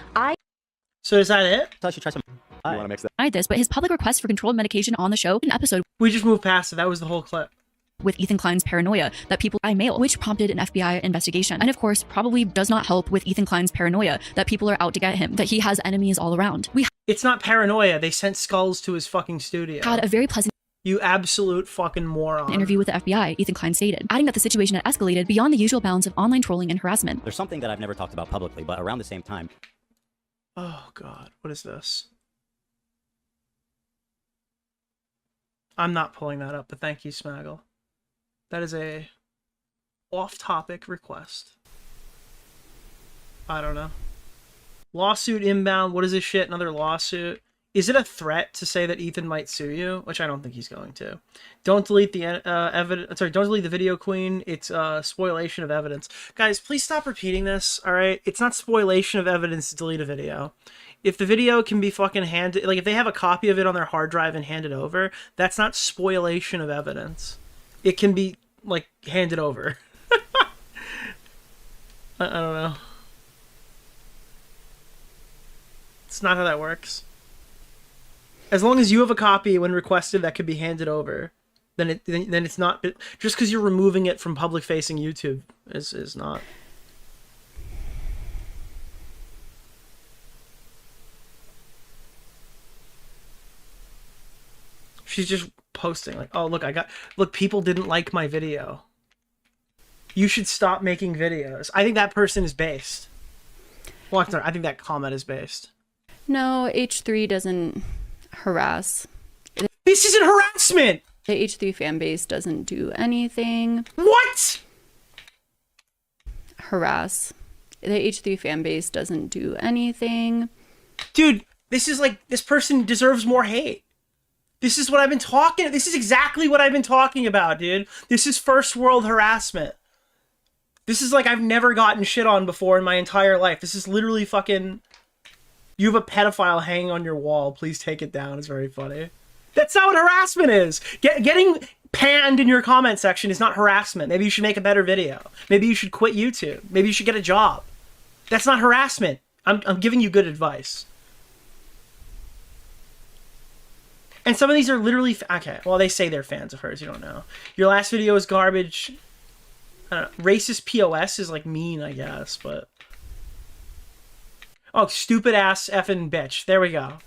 So is that it? I thought she tried some. You want to mix that? Denied this, but his public request for controlled medication on the show, an episode We just moved past it. That was the whole clip. with Ethan Klein's paranoia that people I mail, which prompted an FBI investigation. And of course, probably does not help with Ethan Klein's paranoia that people are out to get him, that he has enemies all around. We It's not paranoia. They sent skulls to his fucking studio. had a very pleasant You absolute fucking moron. interview with the FBI, Ethan Klein stated, adding that the situation had escalated beyond the usual bounds of online trolling and harassment. There's something that I've never talked about publicly, but around the same time. Oh god, what is this? I'm not pulling that up, but thank you, Smaggle. That is a off-topic request. I don't know. Lawsuit inbound. What is this shit? Another lawsuit. Is it a threat to say that Ethan might sue you? Which I don't think he's going to. Don't delete the evidence. Sorry, don't delete the video, Queen. It's spoilation of evidence. Guys, please stop repeating this. All right, it's not spoilation of evidence to delete a video. If the video can be fucking handed, like if they have a copy of it on their hard drive and hand it over, that's not spoilation of evidence. It can be like handed over. I don't know. It's not how that works. As long as you have a copy when requested that could be handed over, then it's not. Just because you're removing it from public-facing YouTube is not. She's just posting like, oh look, people didn't like my video. You should stop making videos. I think that person is based. Well, I think that comment is based. No, H3 doesn't harass. This isn't harassment! The H3 fan base doesn't do anything. What? Harass. The H3 fan base doesn't do anything. Dude, this is like, this person deserves more hate. This is what I've been talking, this is exactly what I've been talking about, dude. This is first world harassment. This is like I've never gotten shit on before in my entire life. This is literally fucking... You have a pedophile hanging on your wall. Please take it down. It's very funny. That's not what harassment is. Getting panned in your comment section is not harassment. Maybe you should make a better video. Maybe you should quit YouTube. Maybe you should get a job. That's not harassment. I'm giving you good advice. And some of these are literally... Okay, well, they say they're fans of hers. You don't know. Your last video is garbage. I don't know. Racist POS is, like, mean, I guess, but... Oh, stupid ass effing bitch. There we go.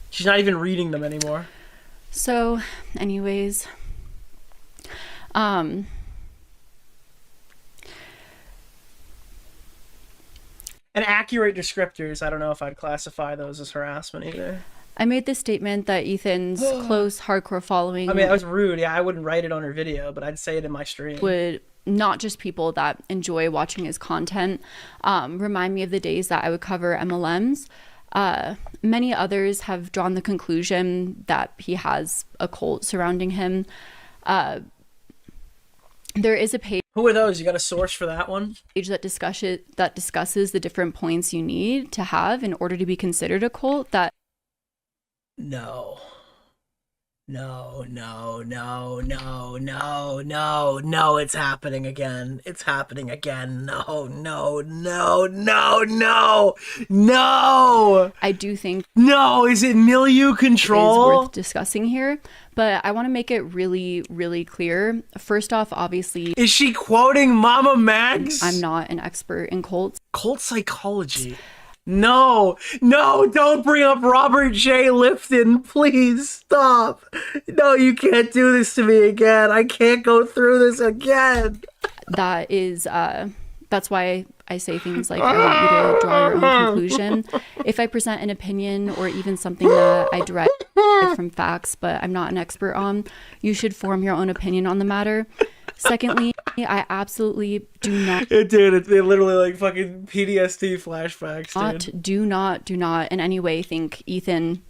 She's not even reading them anymore. So, anyways... And accurate descriptors, I don't know if I'd classify those as harassment either. I made this statement that Ethan's close hardcore following... I mean, that was rude. Yeah, I wouldn't write it on her video, but I'd say it in my stream. Would not just people that enjoy watching his content remind me of the days that I would cover MLMs. Many others have drawn the conclusion that he has a cult surrounding him. There is a page... Who are those? You got a source for that one? Page that discusses the different points you need to have in order to be considered a cult that... No, it's happening again. It's happening again. No. I do think... No, is it milieu control? Is worth discussing here, but I want to make it really, really clear. First off, obviously... Is she quoting Mama Max? I'm not an expert in cults. Cult psychology. No, don't bring up Robert J. Lifton. Please stop. No, you can't do this to me again. I can't go through this again. That is, that's why I say things like, I want you to draw your own conclusion. If I present an opinion or even something that I derive from facts, but I'm not an expert on, you should form your own opinion on the matter. Secondly, I absolutely do not... Dude, it literally like fucking PTSD flashbacks, dude. Do not in any way think Ethan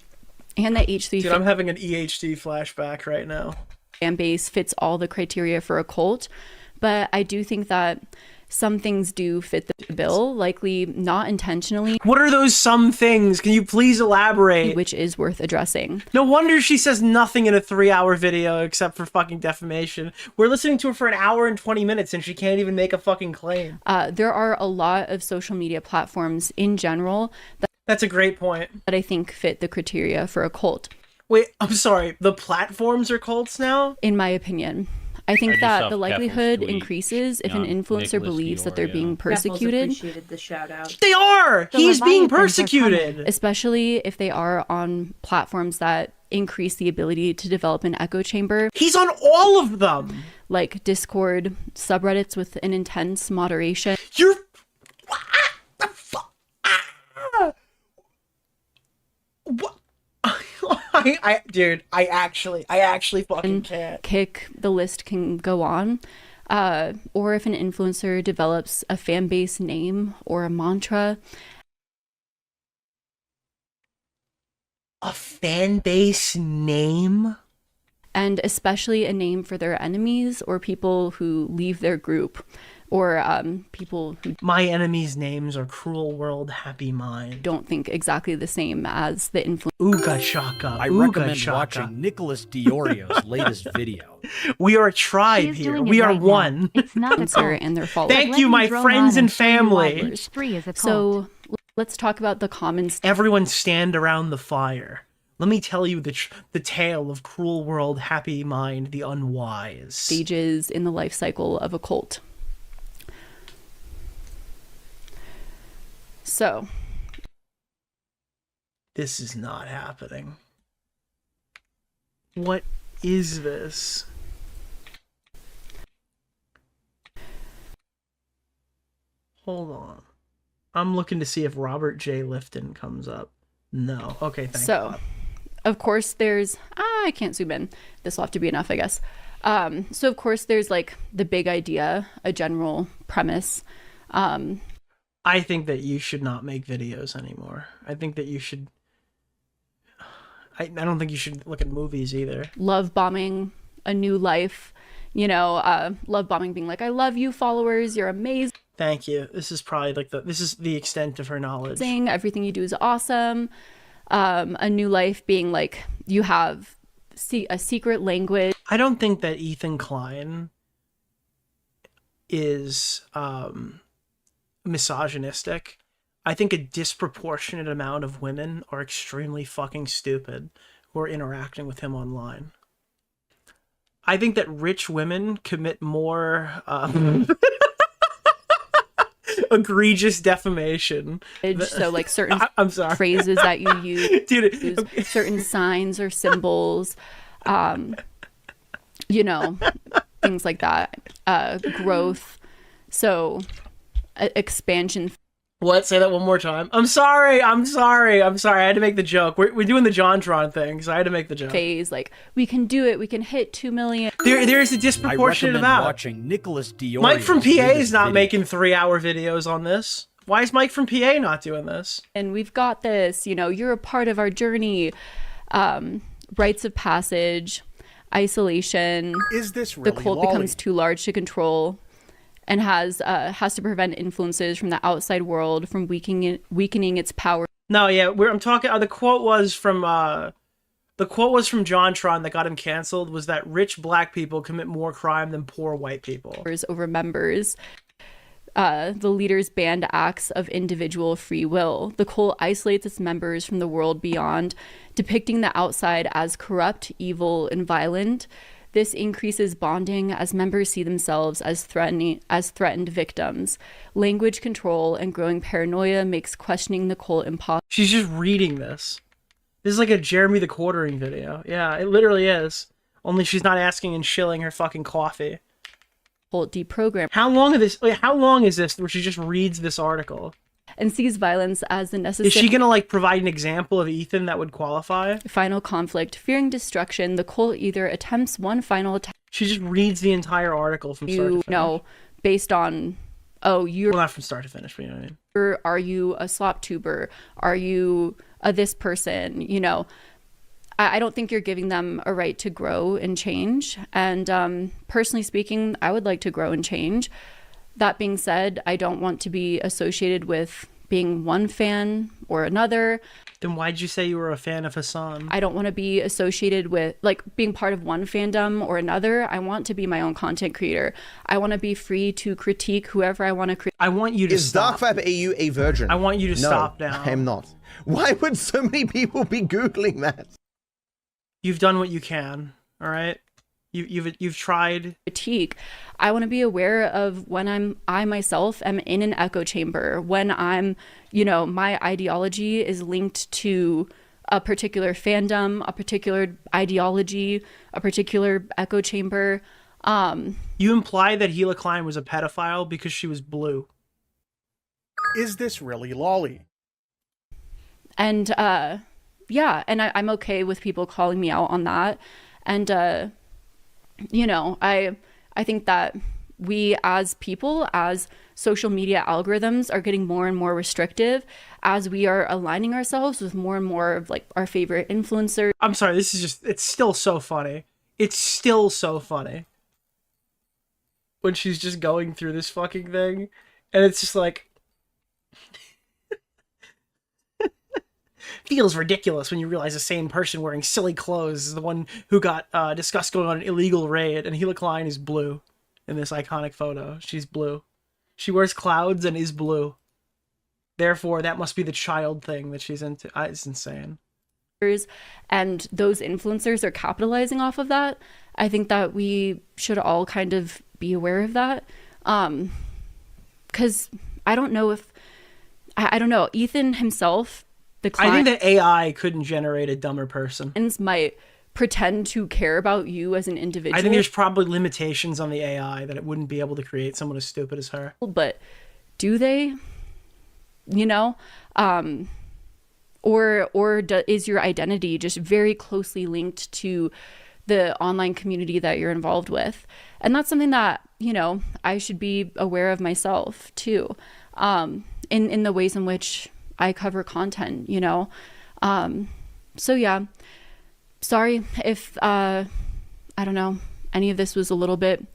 and the H3... Dude, I'm having an EHD flashback right now. Fan base fits all the criteria for a cult, but I do think that some things do fit the bill, likely not intentionally. What are those some things? Can you please elaborate? Which is worth addressing. No wonder she says nothing in a 3-hour video except for fucking defamation. We're listening to her for an hour and 20 minutes and she can't even make a fucking claim. There are a lot of social media platforms in general that's a great point. That I think fit the criteria for a cult. Wait, I'm sorry. The platforms are cults now? In my opinion. I think that the likelihood increases if an influencer believes that they're being persecuted. Appreciated the shout out. They are! He's being persecuted! Especially if they are on platforms that increase the ability to develop an echo chamber. He's on all of them! Like Discord, subreddits with an intense moderation. You're... What? Dude, I actually fucking can't. Kick, the list can go on. Or if an influencer develops a fan base name or a mantra. A fan base name? And especially a name for their enemies or people who leave their group. Or people who... My enemies' names are Cruel World, Happy Mind. Don't think exactly the same as the influencer. Ooga shaka. I recommend watching Nicholas DeOrio's latest video. We are a tribe here. We are one. It's not and their followers. Thank you, my friends and family. So let's talk about the common... Everyone stand around the fire. Let me tell you the tale of Cruel World, Happy Mind, the unwise. Stages in the life cycle of a cult. So, this is not happening. What is this? Hold on. I'm looking to see if Robert J. Lifton comes up. No. Okay, thank you. Of course there's... I can't zoom in. This will have to be enough, I guess. So, of course, there's like the big idea, a general premise. I think that you should not make videos anymore. I think that you should... I don't think you should look at movies either. Love bombing a new life. You know, love bombing being like, I love you, followers. You're amazing. Thank you. This is probably like this is the extent of her knowledge. Everything you do is awesome. A new life being like, you have a secret language. I don't think that Ethan Klein is... misogynistic. I think a disproportionate amount of women are extremely fucking stupid who are interacting with him online. I think that rich women commit more egregious defamation. So like certain I'm sorry. phrases that you use, dude, certain signs or symbols, you know, things like that. Growth. So expansion. What? Say that one more time. I'm sorry. I had to make the joke. We're doing the JonTron thing, so I had to make the joke. Phase, like, we can do it. We can hit 2 million. There's a disproportionate amount. Watching Nicholas DeOrio. Mike from PA is not making 3-hour videos on this. Why is Mike from PA not doing this? And we've got this. You know, you're a part of our journey. Rites of passage, isolation. Is this really the cult becomes too large to control? And has to prevent influences from the outside world from weakening its power. No, yeah, I'm talking. The quote was from JonTron that got him canceled. Was that rich black people commit more crime than poor white people? Over members, the leaders banned acts of individual free will. The cult isolates its members from the world beyond, depicting the outside as corrupt, evil, and violent. This increases bonding as members see themselves as threatened victims. Language control and growing paranoia makes questioning the cult impossible. She's just reading this. This is like a Jeremy the Quartering video. Yeah, it literally is. Only she's not asking and shilling her fucking coffee. Cult deprogram. How long is this where she just reads this article? And sees violence as the necessary... Is she gonna, like, provide an example of Ethan that would qualify? Final conflict. Fearing destruction, the cult either attempts one final attack... She just reads the entire article from start to finish. No, based on... Oh, you're... Well, not from start to finish, but you know what I mean. Are you a slop tuber? Are you this person? You know, I don't think you're giving them a right to grow and change. And personally speaking, I would like to grow and change. That being said, I don't want to be associated with being one fan or another. Then why'd you say you were a fan of Hassan? I don't want to be associated with like being part of one fandom or another. I want to be my own content creator. I want to be free to critique whoever I want to critique. I want you to stop. Dark Vibe AU a virgin? I want you to No, stop now. I am not. Why would so many people be Googling that? You've done what you can, all right? You've tried. Critique. I want to be aware of when I myself am in an echo chamber, when I'm, you know, my ideology is linked to a particular fandom, a particular ideology, a particular echo chamber. You imply that Gila Klein was a pedophile because she was blue. Is this really lolly? And yeah, and I'm okay with people calling me out on that. And you know, I think that we as people, as social media algorithms are getting more and more restrictive as we are aligning ourselves with more and more of like our favorite influencers. I'm sorry, this is just, it's still so funny. It's still so funny. When she's just going through this fucking thing, and it's just like, feels ridiculous when you realize the same person wearing silly clothes is the one who got discussed going on an illegal raid, and Gila Klein is blue in this iconic photo. She's blue. She wears clouds and is blue. Therefore, that must be the child thing that she's into. It's insane. And those influencers are capitalizing off of that. I think that we should all kind of be aware of that. Because I don't know if... I don't know. Ethan himself... I think that AI couldn't generate a dumber person. Might pretend to care about you as an individual. I think there's probably limitations on the AI that it wouldn't be able to create someone as stupid as her. But do they? You know? Is your identity just very closely linked to the online community that you're involved with? And that's something that, you know, I should be aware of myself too. In the ways in which I cover content, you know? So yeah, sorry if, I don't know, any of this was a little bit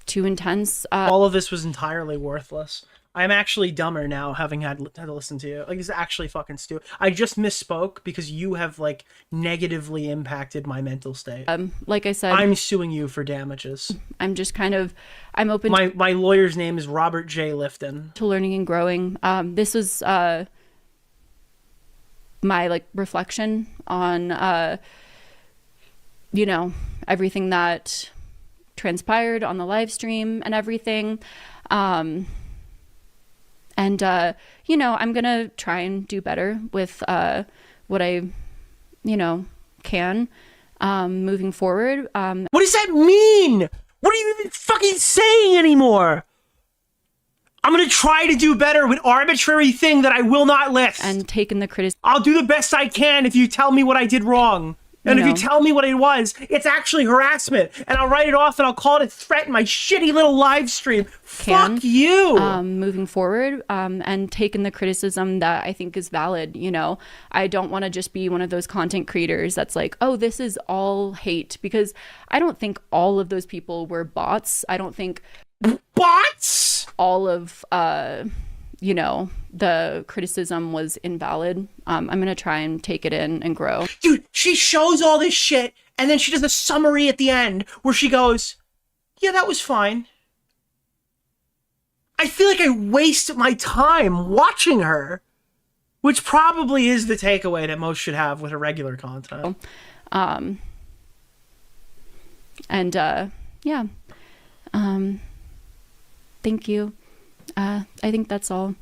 too intense. All of this was entirely worthless. I'm actually dumber now having had to listen to you. Like, it's actually fucking stupid. I just misspoke because you have, like, negatively impacted my mental state. Like I said, I'm suing you for damages. I'm just kind of, I'm open. My lawyer's name is Robert J. Lifton. To learning and growing. This was my, like, reflection on, you know, everything that transpired on the live stream and everything. And, you know, I'm going to try and do better with what I, you know, can moving forward. What does that mean? What are you even fucking saying anymore? I'm going to try to do better with arbitrary thing that I will not list. And taking the criticism. I'll do the best I can if you tell me what I did wrong. And if you tell me what it was, it's actually harassment. And I'll write it off and I'll call it a threat in my shitty little live stream. Fuck you! Moving forward, and taking the criticism that I think is valid, you know? I don't want to just be one of those content creators that's like, oh, this is all hate. Because I don't think all of those people were bots. I don't think... Bots? All of... you know, the criticism was invalid. I'm gonna try and take it in and grow. Dude, she shows all this shit, and then she does a summary at the end where she goes, yeah, that was fine. I feel like I waste my time watching her, which probably is the takeaway that most should have with her regular content. Yeah. Thank you. I think that's all.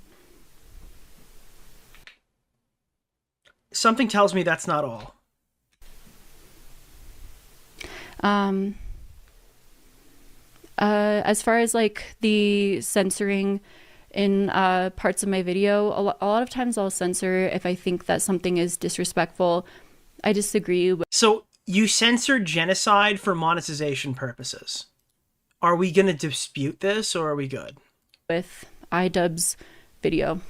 Something tells me that's not all. As far as like the censoring in parts of my video, a lot of times I'll censor if I think that something is disrespectful. I disagree with... So you censored genocide for monetization purposes. Are we going to dispute this or are we good? With iDubbbz's video,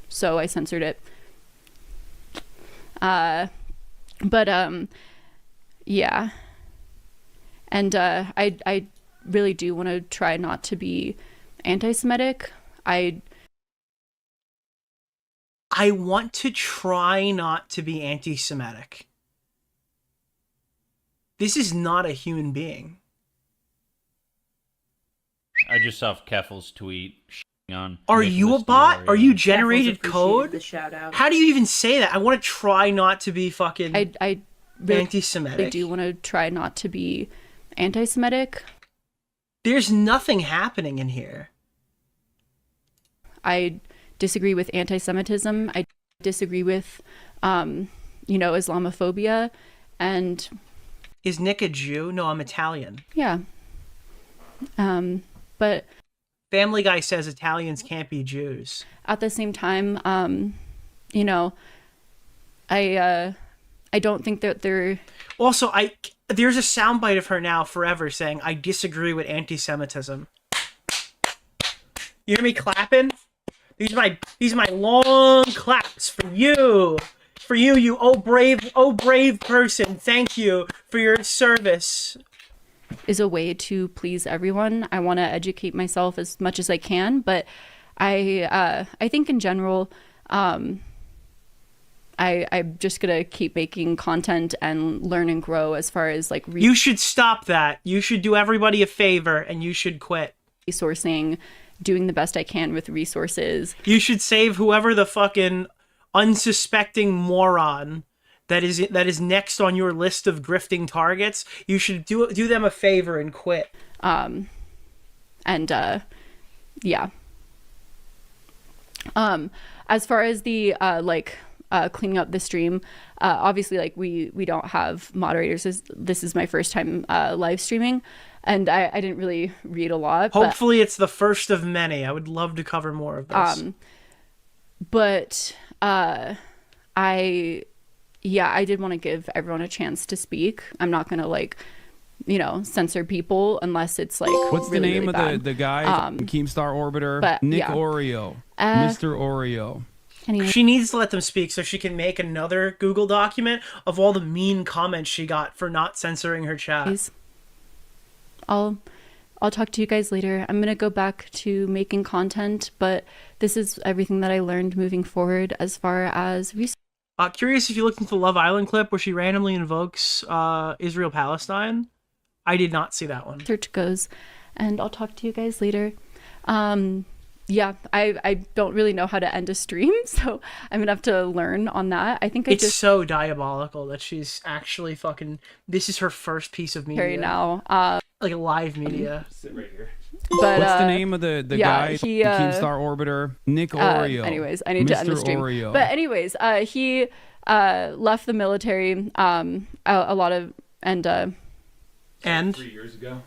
so I censored it. Yeah, and I really do want to try not to be anti-Semitic. I want to try not to be anti-Semitic. This is not a human being. I just saw Keffel's tweet on. Are you a bot? DeOrio. Are you generated code? The shout out. How do you even say that? I want to try not to be fucking I really, anti-Semitic. I do want to try not to be anti-Semitic. There's nothing happening in here. I disagree with anti-Semitism. I disagree with, Islamophobia, and. Is Nick a Jew? No, I'm Italian. Yeah. But. Family Guy says Italians can't be Jews. At the same time, I don't think that they're. Also, there's a soundbite of her now forever saying, "I disagree with anti-Semitism." You hear me clapping? These are my long claps for you. For you, you brave person. Thank you for your service. Is a way to please everyone. I want to educate myself as much as I can, but I think in general, I'm just gonna keep making content and learn and grow as far as like. You should stop that. You should do everybody a favor, and you should quit. Resourcing, doing the best I can with resources. You should save whoever the fucking unsuspecting moron that is next on your list of grifting targets. You should do them a favor and quit. Yeah. As far as the cleaning up the stream, obviously like we don't have moderators. This is my first time live streaming, and I didn't really read a lot. Hopefully it's the first of many. I would love to cover more of this. I did want to give everyone a chance to speak. I'm not gonna censor people unless it's like. What's really, the name really of the guy? Keemstar Orbiter. But, Nick yeah. Oreo. Mr. Oreo. Anyway. She needs to let them speak so she can make another Google document of all the mean comments she got for not censoring her chat. I'll talk to you guys later. I'm gonna go back to making content, but this is everything that I learned moving forward as far as research. Curious if you looked into the Love Island clip where she randomly invokes Israel-Palestine. I did not see that one. Research goes, and I'll talk to you guys later. Yeah, I don't really know how to end a stream, so I'm gonna have to learn on that. I think it's so diabolical that she's actually fucking. This is her first piece of media. Here now, like a live media. Sit right here. But, what's the name of the guy? He, Keemstar Orbiter. Nick Oreo. Anyways, I need to end the stream. Oreo. But anyways, he left the military. A lot of and 3 years ago.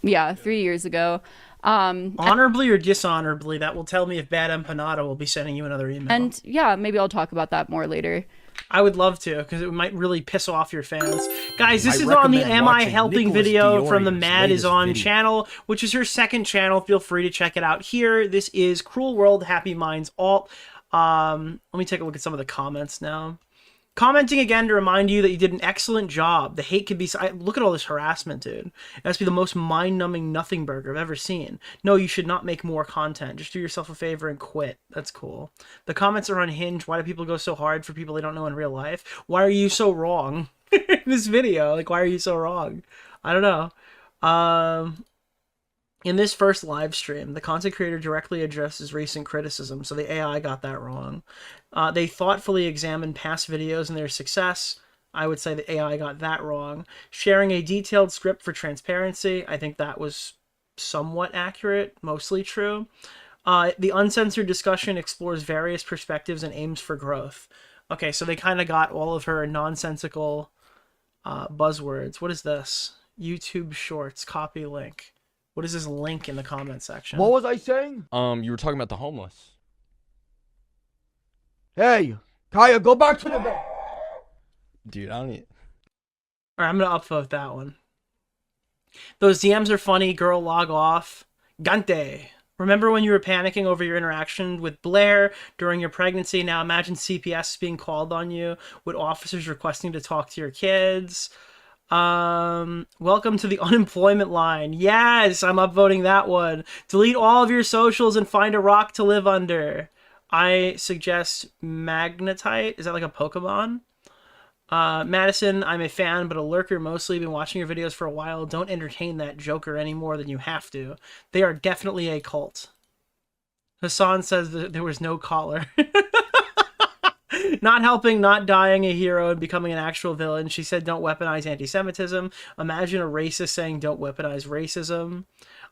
Yeah, 3 years ago. Honorably or dishonorably, that will tell me if Bad Empanada will be sending you another email. And yeah, maybe I'll talk about that more later. I would love to, because it might really piss off your fans. Guys, this is on the Am I Helping Nicholas video from the DeOrio's Mad is On video. channel, which is her second channel. Feel free to check it out here. This is Cruel World Happy Minds Alt. Let me take a look at some of the comments now. Commenting again to remind you that you did an excellent job. The hate could be... Look at all this harassment, dude. It has to be the most mind-numbing nothing burger I've ever seen. No, you should not make more content. Just do yourself a favor and quit. That's cool. The comments are unhinged. Why do people go so hard for people they don't know in real life? Why are you so wrong in this video? Like, why are you so wrong? I don't know. In this first live stream, the content creator directly addresses recent criticism, so the AI got that wrong. They thoughtfully examined past videos and their success. I would say the AI got that wrong. Sharing a detailed script for transparency, I think that was somewhat accurate, mostly true. The uncensored discussion explores various perspectives and aims for growth. Okay, so they kind of got all of her nonsensical buzzwords. What is this? YouTube Shorts, copy link. What is this link in the comment section? What was I saying? You were talking about the homeless. Hey, Kaya, go back to the bed. Dude, I don't need... Alright, I'm gonna upvote that one. Those DMs are funny. Girl, log off. Gante. Remember when you were panicking over your interaction with Blair during your pregnancy? Now imagine CPS being called on you with officers requesting to talk to your kids. Welcome to the unemployment line. Yes, I'm upvoting that one. Delete all of your socials and find a rock to live under. I suggest Magnetite. Is that like a Pokemon? Madison, I'm a fan, but a lurker mostly. Been watching your videos for a while. Don't entertain that Joker any more than you have to. They are definitely a cult. Hassan says that there was no collar. Not helping, not dying a hero and becoming an actual villain. She said don't weaponize anti-Semitism. Imagine a racist saying don't weaponize racism.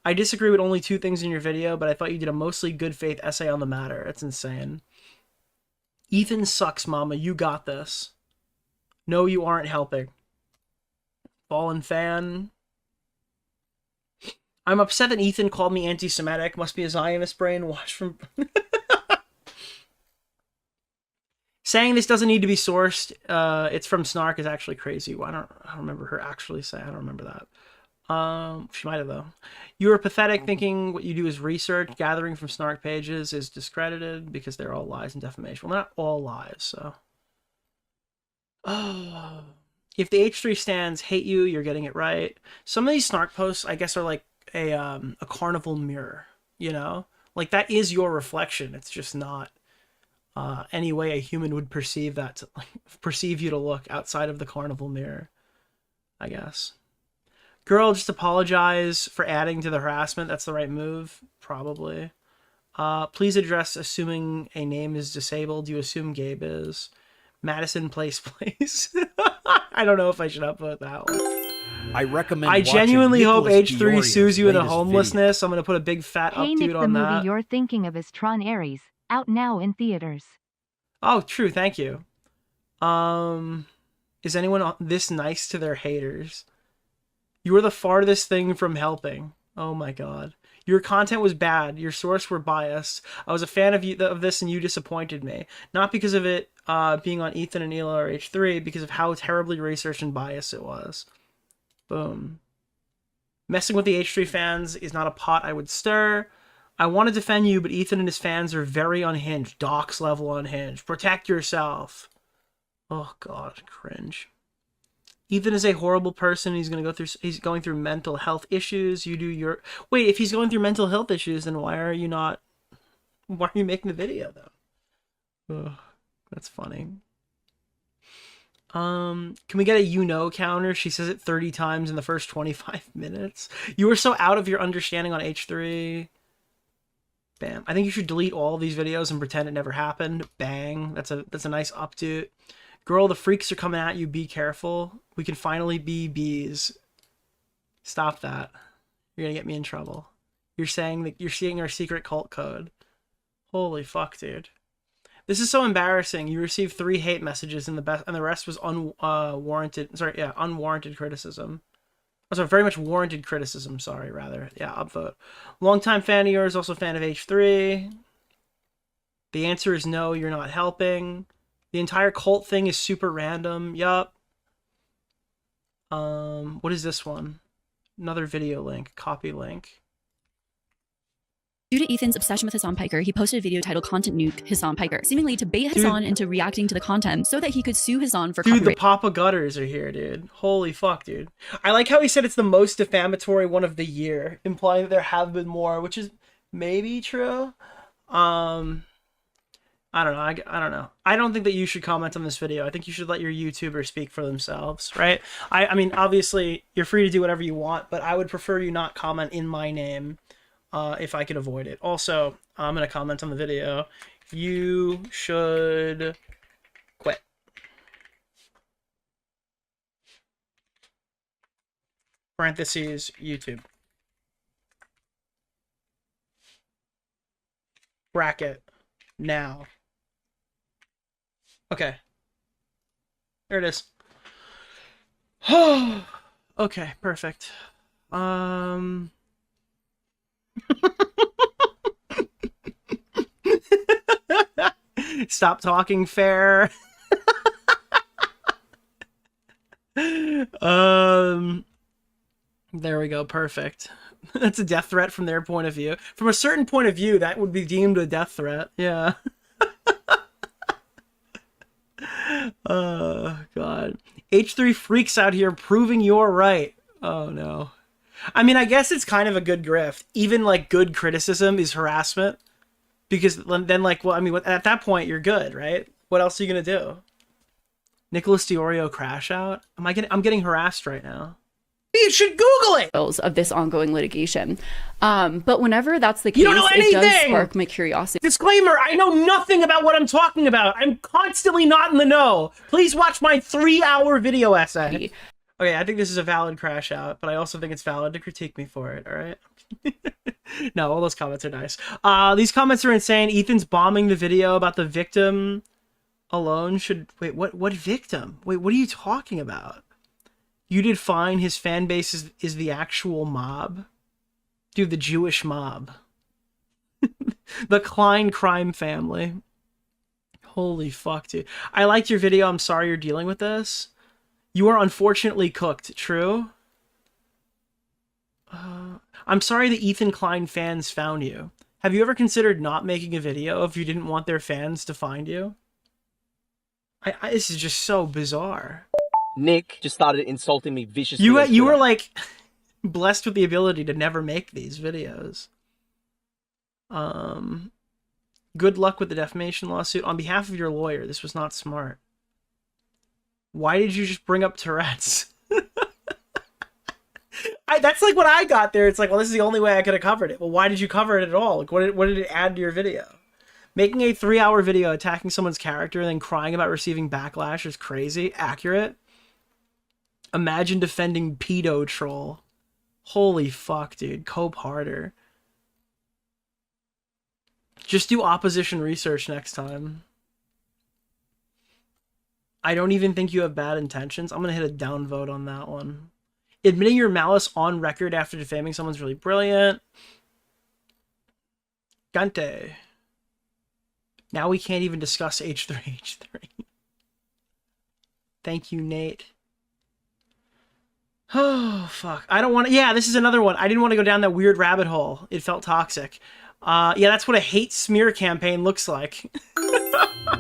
I disagree with only 2 things in your video, but I thought you did a mostly good faith essay on the matter. That's insane. Ethan sucks, mama. You got this. No, you aren't helping. Fallen fan. I'm upset that Ethan called me anti-Semitic. Must be a Zionist brainwash from... Saying this doesn't need to be sourced. It's from Snark is actually crazy. I don't remember her actually saying. I don't remember that. She might have though. You are pathetic thinking what you do is research. Gathering from Snark pages is discredited because they're all lies and defamation. Well, not all lies, so. If the H3 stands hate you, you're getting it right. Some of these Snark posts, I guess, are like a carnival mirror, you know? Like, that is your reflection. It's just not any way a human would perceive that, perceive you to look outside of the carnival mirror, I guess. Girl, just apologize for adding to the harassment. That's the right move, probably. Please address assuming a name is disabled. You assume Gabe is. Madison Place. I don't know if I should upvote that one. I recommend. I genuinely hope Nicholas H3 DeOrio's sues you into latest homelessness. I'm gonna put a big fat Hey up Nick, dude the on movie that. you're thinking of is Tron Ares, out now in theaters. Oh, true. Thank you. Is anyone this nice to their haters? You are the farthest thing from helping. Oh my god. Your content was bad. Your source were biased. I was a fan of you of this and you disappointed me. Not because of it being on Ethan and Ela or H3, because of how terribly researched and biased it was. Boom. Messing with the H3 fans is not a pot I would stir. I want to defend you, but Ethan and his fans are very unhinged. Docs level unhinged. Protect yourself. Oh god, cringe. Ethan is a horrible person. He's going through mental health issues. You do your... Wait, if he's going through mental health issues, then why are you making the video, though? Ugh, that's funny. Can we get a counter? She says it 30 times in the first 25 minutes. You were so out of your understanding on H3. Bam. I think you should delete all of these videos and pretend it never happened. Bang. That's a nice updo. Girl, the freaks are coming at you. Be careful. We can finally be bees. Stop that. You're gonna get me in trouble. You're saying that you're seeing our secret cult code. Holy fuck, dude. This is so embarrassing. You received 3 hate messages and the rest was unwarranted criticism. Oh, sorry, very much warranted criticism, sorry, rather. Yeah, upvote. Longtime fan of yours, also fan of H3. The answer is no, you're not helping. The entire cult thing is super random. Yup. What is this one? Another video link. Copy link. Due to Ethan's obsession with Hassan Piker, he posted a video titled Content Nuke Hassan Piker, seemingly to bait Hassan into reacting to the content so that he could sue Hassan for Dude, copyright. the Papa Gutters are here, dude. Holy fuck, dude. I like how he said it's the most defamatory one of the year, implying that there have been more, which is maybe true. I don't know. I don't know. I don't think that you should comment on this video. I think you should let your YouTubers speak for themselves, right? I mean, obviously, you're free to do whatever you want, but I would prefer you not comment in my name if I could avoid it. Also, I'm going to comment on the video. You should quit. Parentheses, YouTube. Bracket. Now. Okay. There it is. Okay, perfect. Stop talking fair. There we go, perfect. That's a death threat from their point of view. From a certain point of view, that would be deemed a death threat. Yeah. God. H3 freaks out here proving you're right. Oh, no. I mean, I guess it's kind of a good grift. Even, like, good criticism is harassment. Because then, like, well, I mean, at that point, you're good, right? What else are you going to do? Nicholas DeOrio crash out? I'm getting harassed right now. You should Google it! Of this ongoing litigation. But whenever that's the case, You don't know it does anything! spark my curiosity. Disclaimer, I know nothing about what I'm talking about. I'm constantly not in the know. Please watch my 3-hour video essay. Okay, I think this is a valid crash out, but I also think it's valid to critique me for it, all right? No, all those comments are nice. These comments are insane. Ethan's bombing the video about the victim alone should... Wait, what victim? Wait, what are you talking about? You did fine. His fan base is the actual mob. Dude, the Jewish mob. The Klein crime family. Holy fuck, dude. I liked your video. I'm sorry you're dealing with this. You are unfortunately cooked. True? I'm sorry the Ethan Klein fans found you. Have you ever considered not making a video if you didn't want their fans to find you? This is just so bizarre. Nick just started insulting me viciously. You were like blessed with the ability to never make these videos. Good luck with the defamation lawsuit. On behalf of your lawyer, this was not smart. Why did you just bring up Tourette's? That's like what I got there. It's like, well, this is the only way I could have covered it. Well, why did you cover it at all? Like, what did it add to your video? Making a 3-hour video attacking someone's character and then crying about receiving backlash is crazy. Accurate. Imagine defending pedo troll. Holy fuck, dude. Cope harder. Just do opposition research next time. I don't even think you have bad intentions. I'm gonna hit a downvote on that one. Admitting your malice on record after defaming someone's really brilliant. Gante. Now we can't even discuss H3. Thank you, Nate. Oh, fuck. I don't want to... Yeah, this is another one. I didn't want to go down that weird rabbit hole. It felt toxic. Yeah, that's what a hate smear campaign looks like.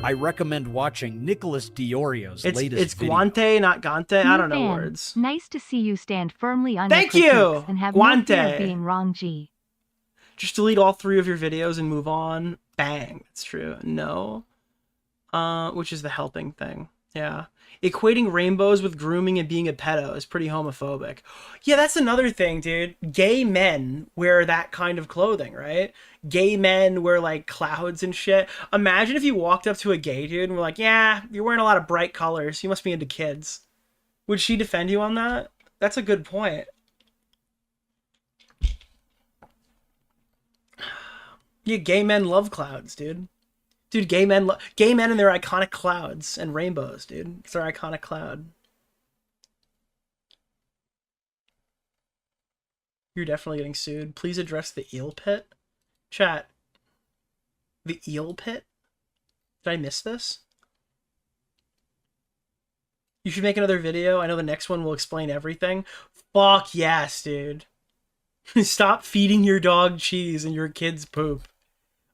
I recommend watching Nicholas DeOrio's latest It's video. Guante, not Gante. I don't know Fan, words. Nice to see you stand firmly on Thank your you! critiques and have no fear Guante. of being wrong, G. Just delete all 3 of your videos and move on. Bang. That's true. No. Which is the helping thing. Yeah. Equating rainbows with grooming and being a pedo is pretty homophobic. Yeah, that's another thing, dude. Gay men wear that kind of clothing, right? Gay men wear, like, clouds and shit. Imagine if you walked up to a gay dude and were like, yeah, you're wearing a lot of bright colors. You must be into kids. Would she defend you on that? That's a good point. Yeah, gay men love clouds, dude. Dude, gay men and their iconic clouds and rainbows, dude. It's their iconic cloud. You're definitely getting sued. Please address the eel pit. Chat. The eel pit? Did I miss this? You should make another video. I know the next one will explain everything. Fuck yes, dude. Stop feeding your dog cheese and your kids poop.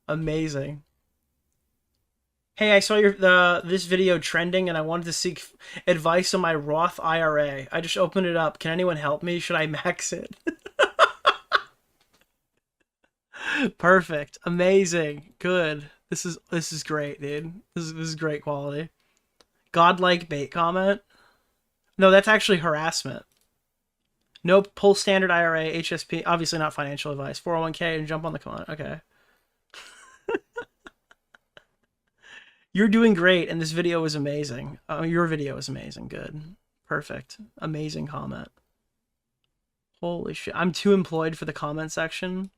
Amazing. Hey, I saw this video trending and I wanted to seek advice on my Roth IRA. I just opened it up. Can anyone help me? Should I max it? Perfect. Amazing. Good. This is great, dude. This is great quality. Godlike bait comment. No, that's actually harassment. Nope. Pull standard IRA, HSP. Obviously not financial advice. 401k and jump on the comment. Okay. You're doing great, and this video is amazing. Your video is amazing. Good. Perfect. Amazing comment. Holy shit. I'm too employed for the comment section.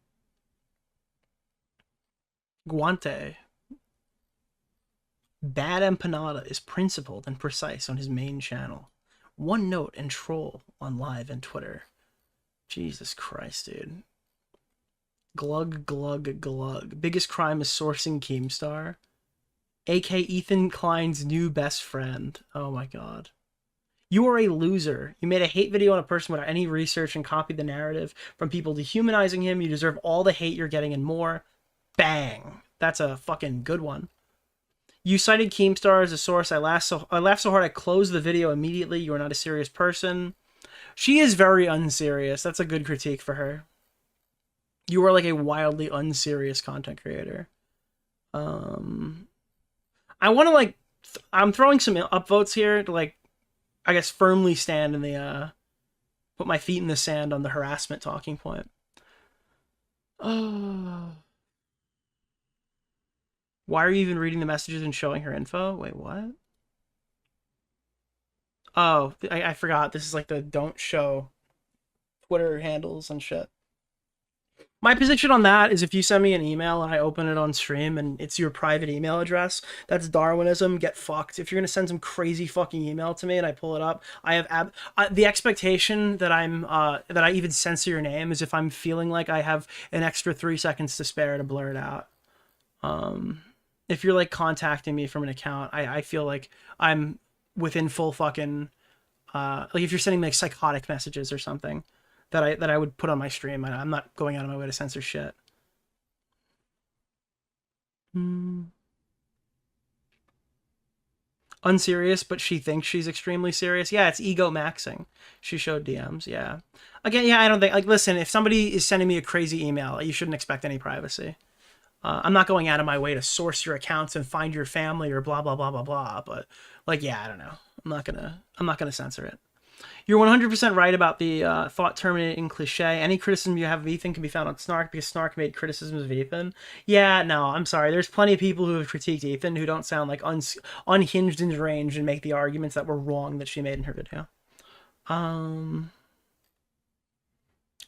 Guante. Bad Empanada is principled and precise on his main channel. One note and troll on live and Twitter. Jesus Christ, dude. Glug, glug, glug. Biggest crime is sourcing Keemstar. AK Ethan Klein's new best friend. Oh my god. You are a loser. You made a hate video on a person without any research and copied the narrative from people dehumanizing him. You deserve all the hate you're getting and more. Bang. That's a fucking good one. You cited Keemstar as a source. I laughed so hard I closed the video immediately. You are not a serious person. She is very unserious. That's a good critique for her. You are like a wildly unserious content creator. I want to like, I'm throwing some upvotes here to like, I guess firmly stand in the, put my feet in the sand on the harassment talking point. Oh. Why are you even reading the messages and showing her info? Wait, what? Oh, I forgot. This is like the don't show Twitter handles and shit. My position on that is if you send me an email and I open it on stream and it's your private email address, that's Darwinism. Get fucked. If you're going to send some crazy fucking email to me and I pull it up, I have the expectation that that I even censor your name is if I'm feeling like I have an extra 3 seconds to spare to blur it out. If you're like contacting me from an account, I feel like I'm within full fucking, like if you're sending me like psychotic messages or something, that I would put on my stream. I'm not going out of my way to censor shit. Unserious, but she thinks she's extremely serious. Yeah, it's ego maxing. She showed DMs. Yeah. Again, yeah, I don't think, like, listen, if somebody is sending me a crazy email, you shouldn't expect any privacy. I'm not going out of my way to source your accounts and find your family or blah, blah, blah, blah, blah. But like, yeah, I don't know. I'm not gonna censor it. You're 100% right about the thought terminating cliche. Any criticism you have of Ethan can be found on Snark because Snark made criticisms of Ethan. Yeah, no, I'm sorry. There's plenty of people who have critiqued Ethan who don't sound like unhinged and deranged and make the arguments that were wrong that she made in her video.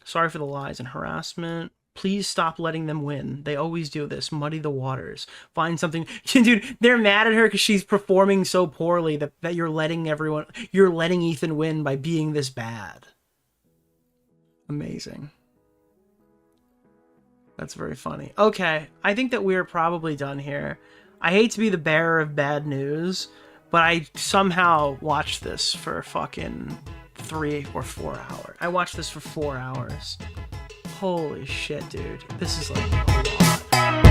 Sorry for the lies and harassment. Please stop letting them win. They always do this. Muddy the waters. Find something. Dude, they're mad at her because she's performing so poorly that you're letting Ethan win by being this bad. Amazing. That's very funny. Okay, I think that we're probably done here. I hate to be the bearer of bad news, but I somehow watched this for fucking 3 or 4 hours. I watched this for 4 hours. Holy shit, dude. This is like a lot.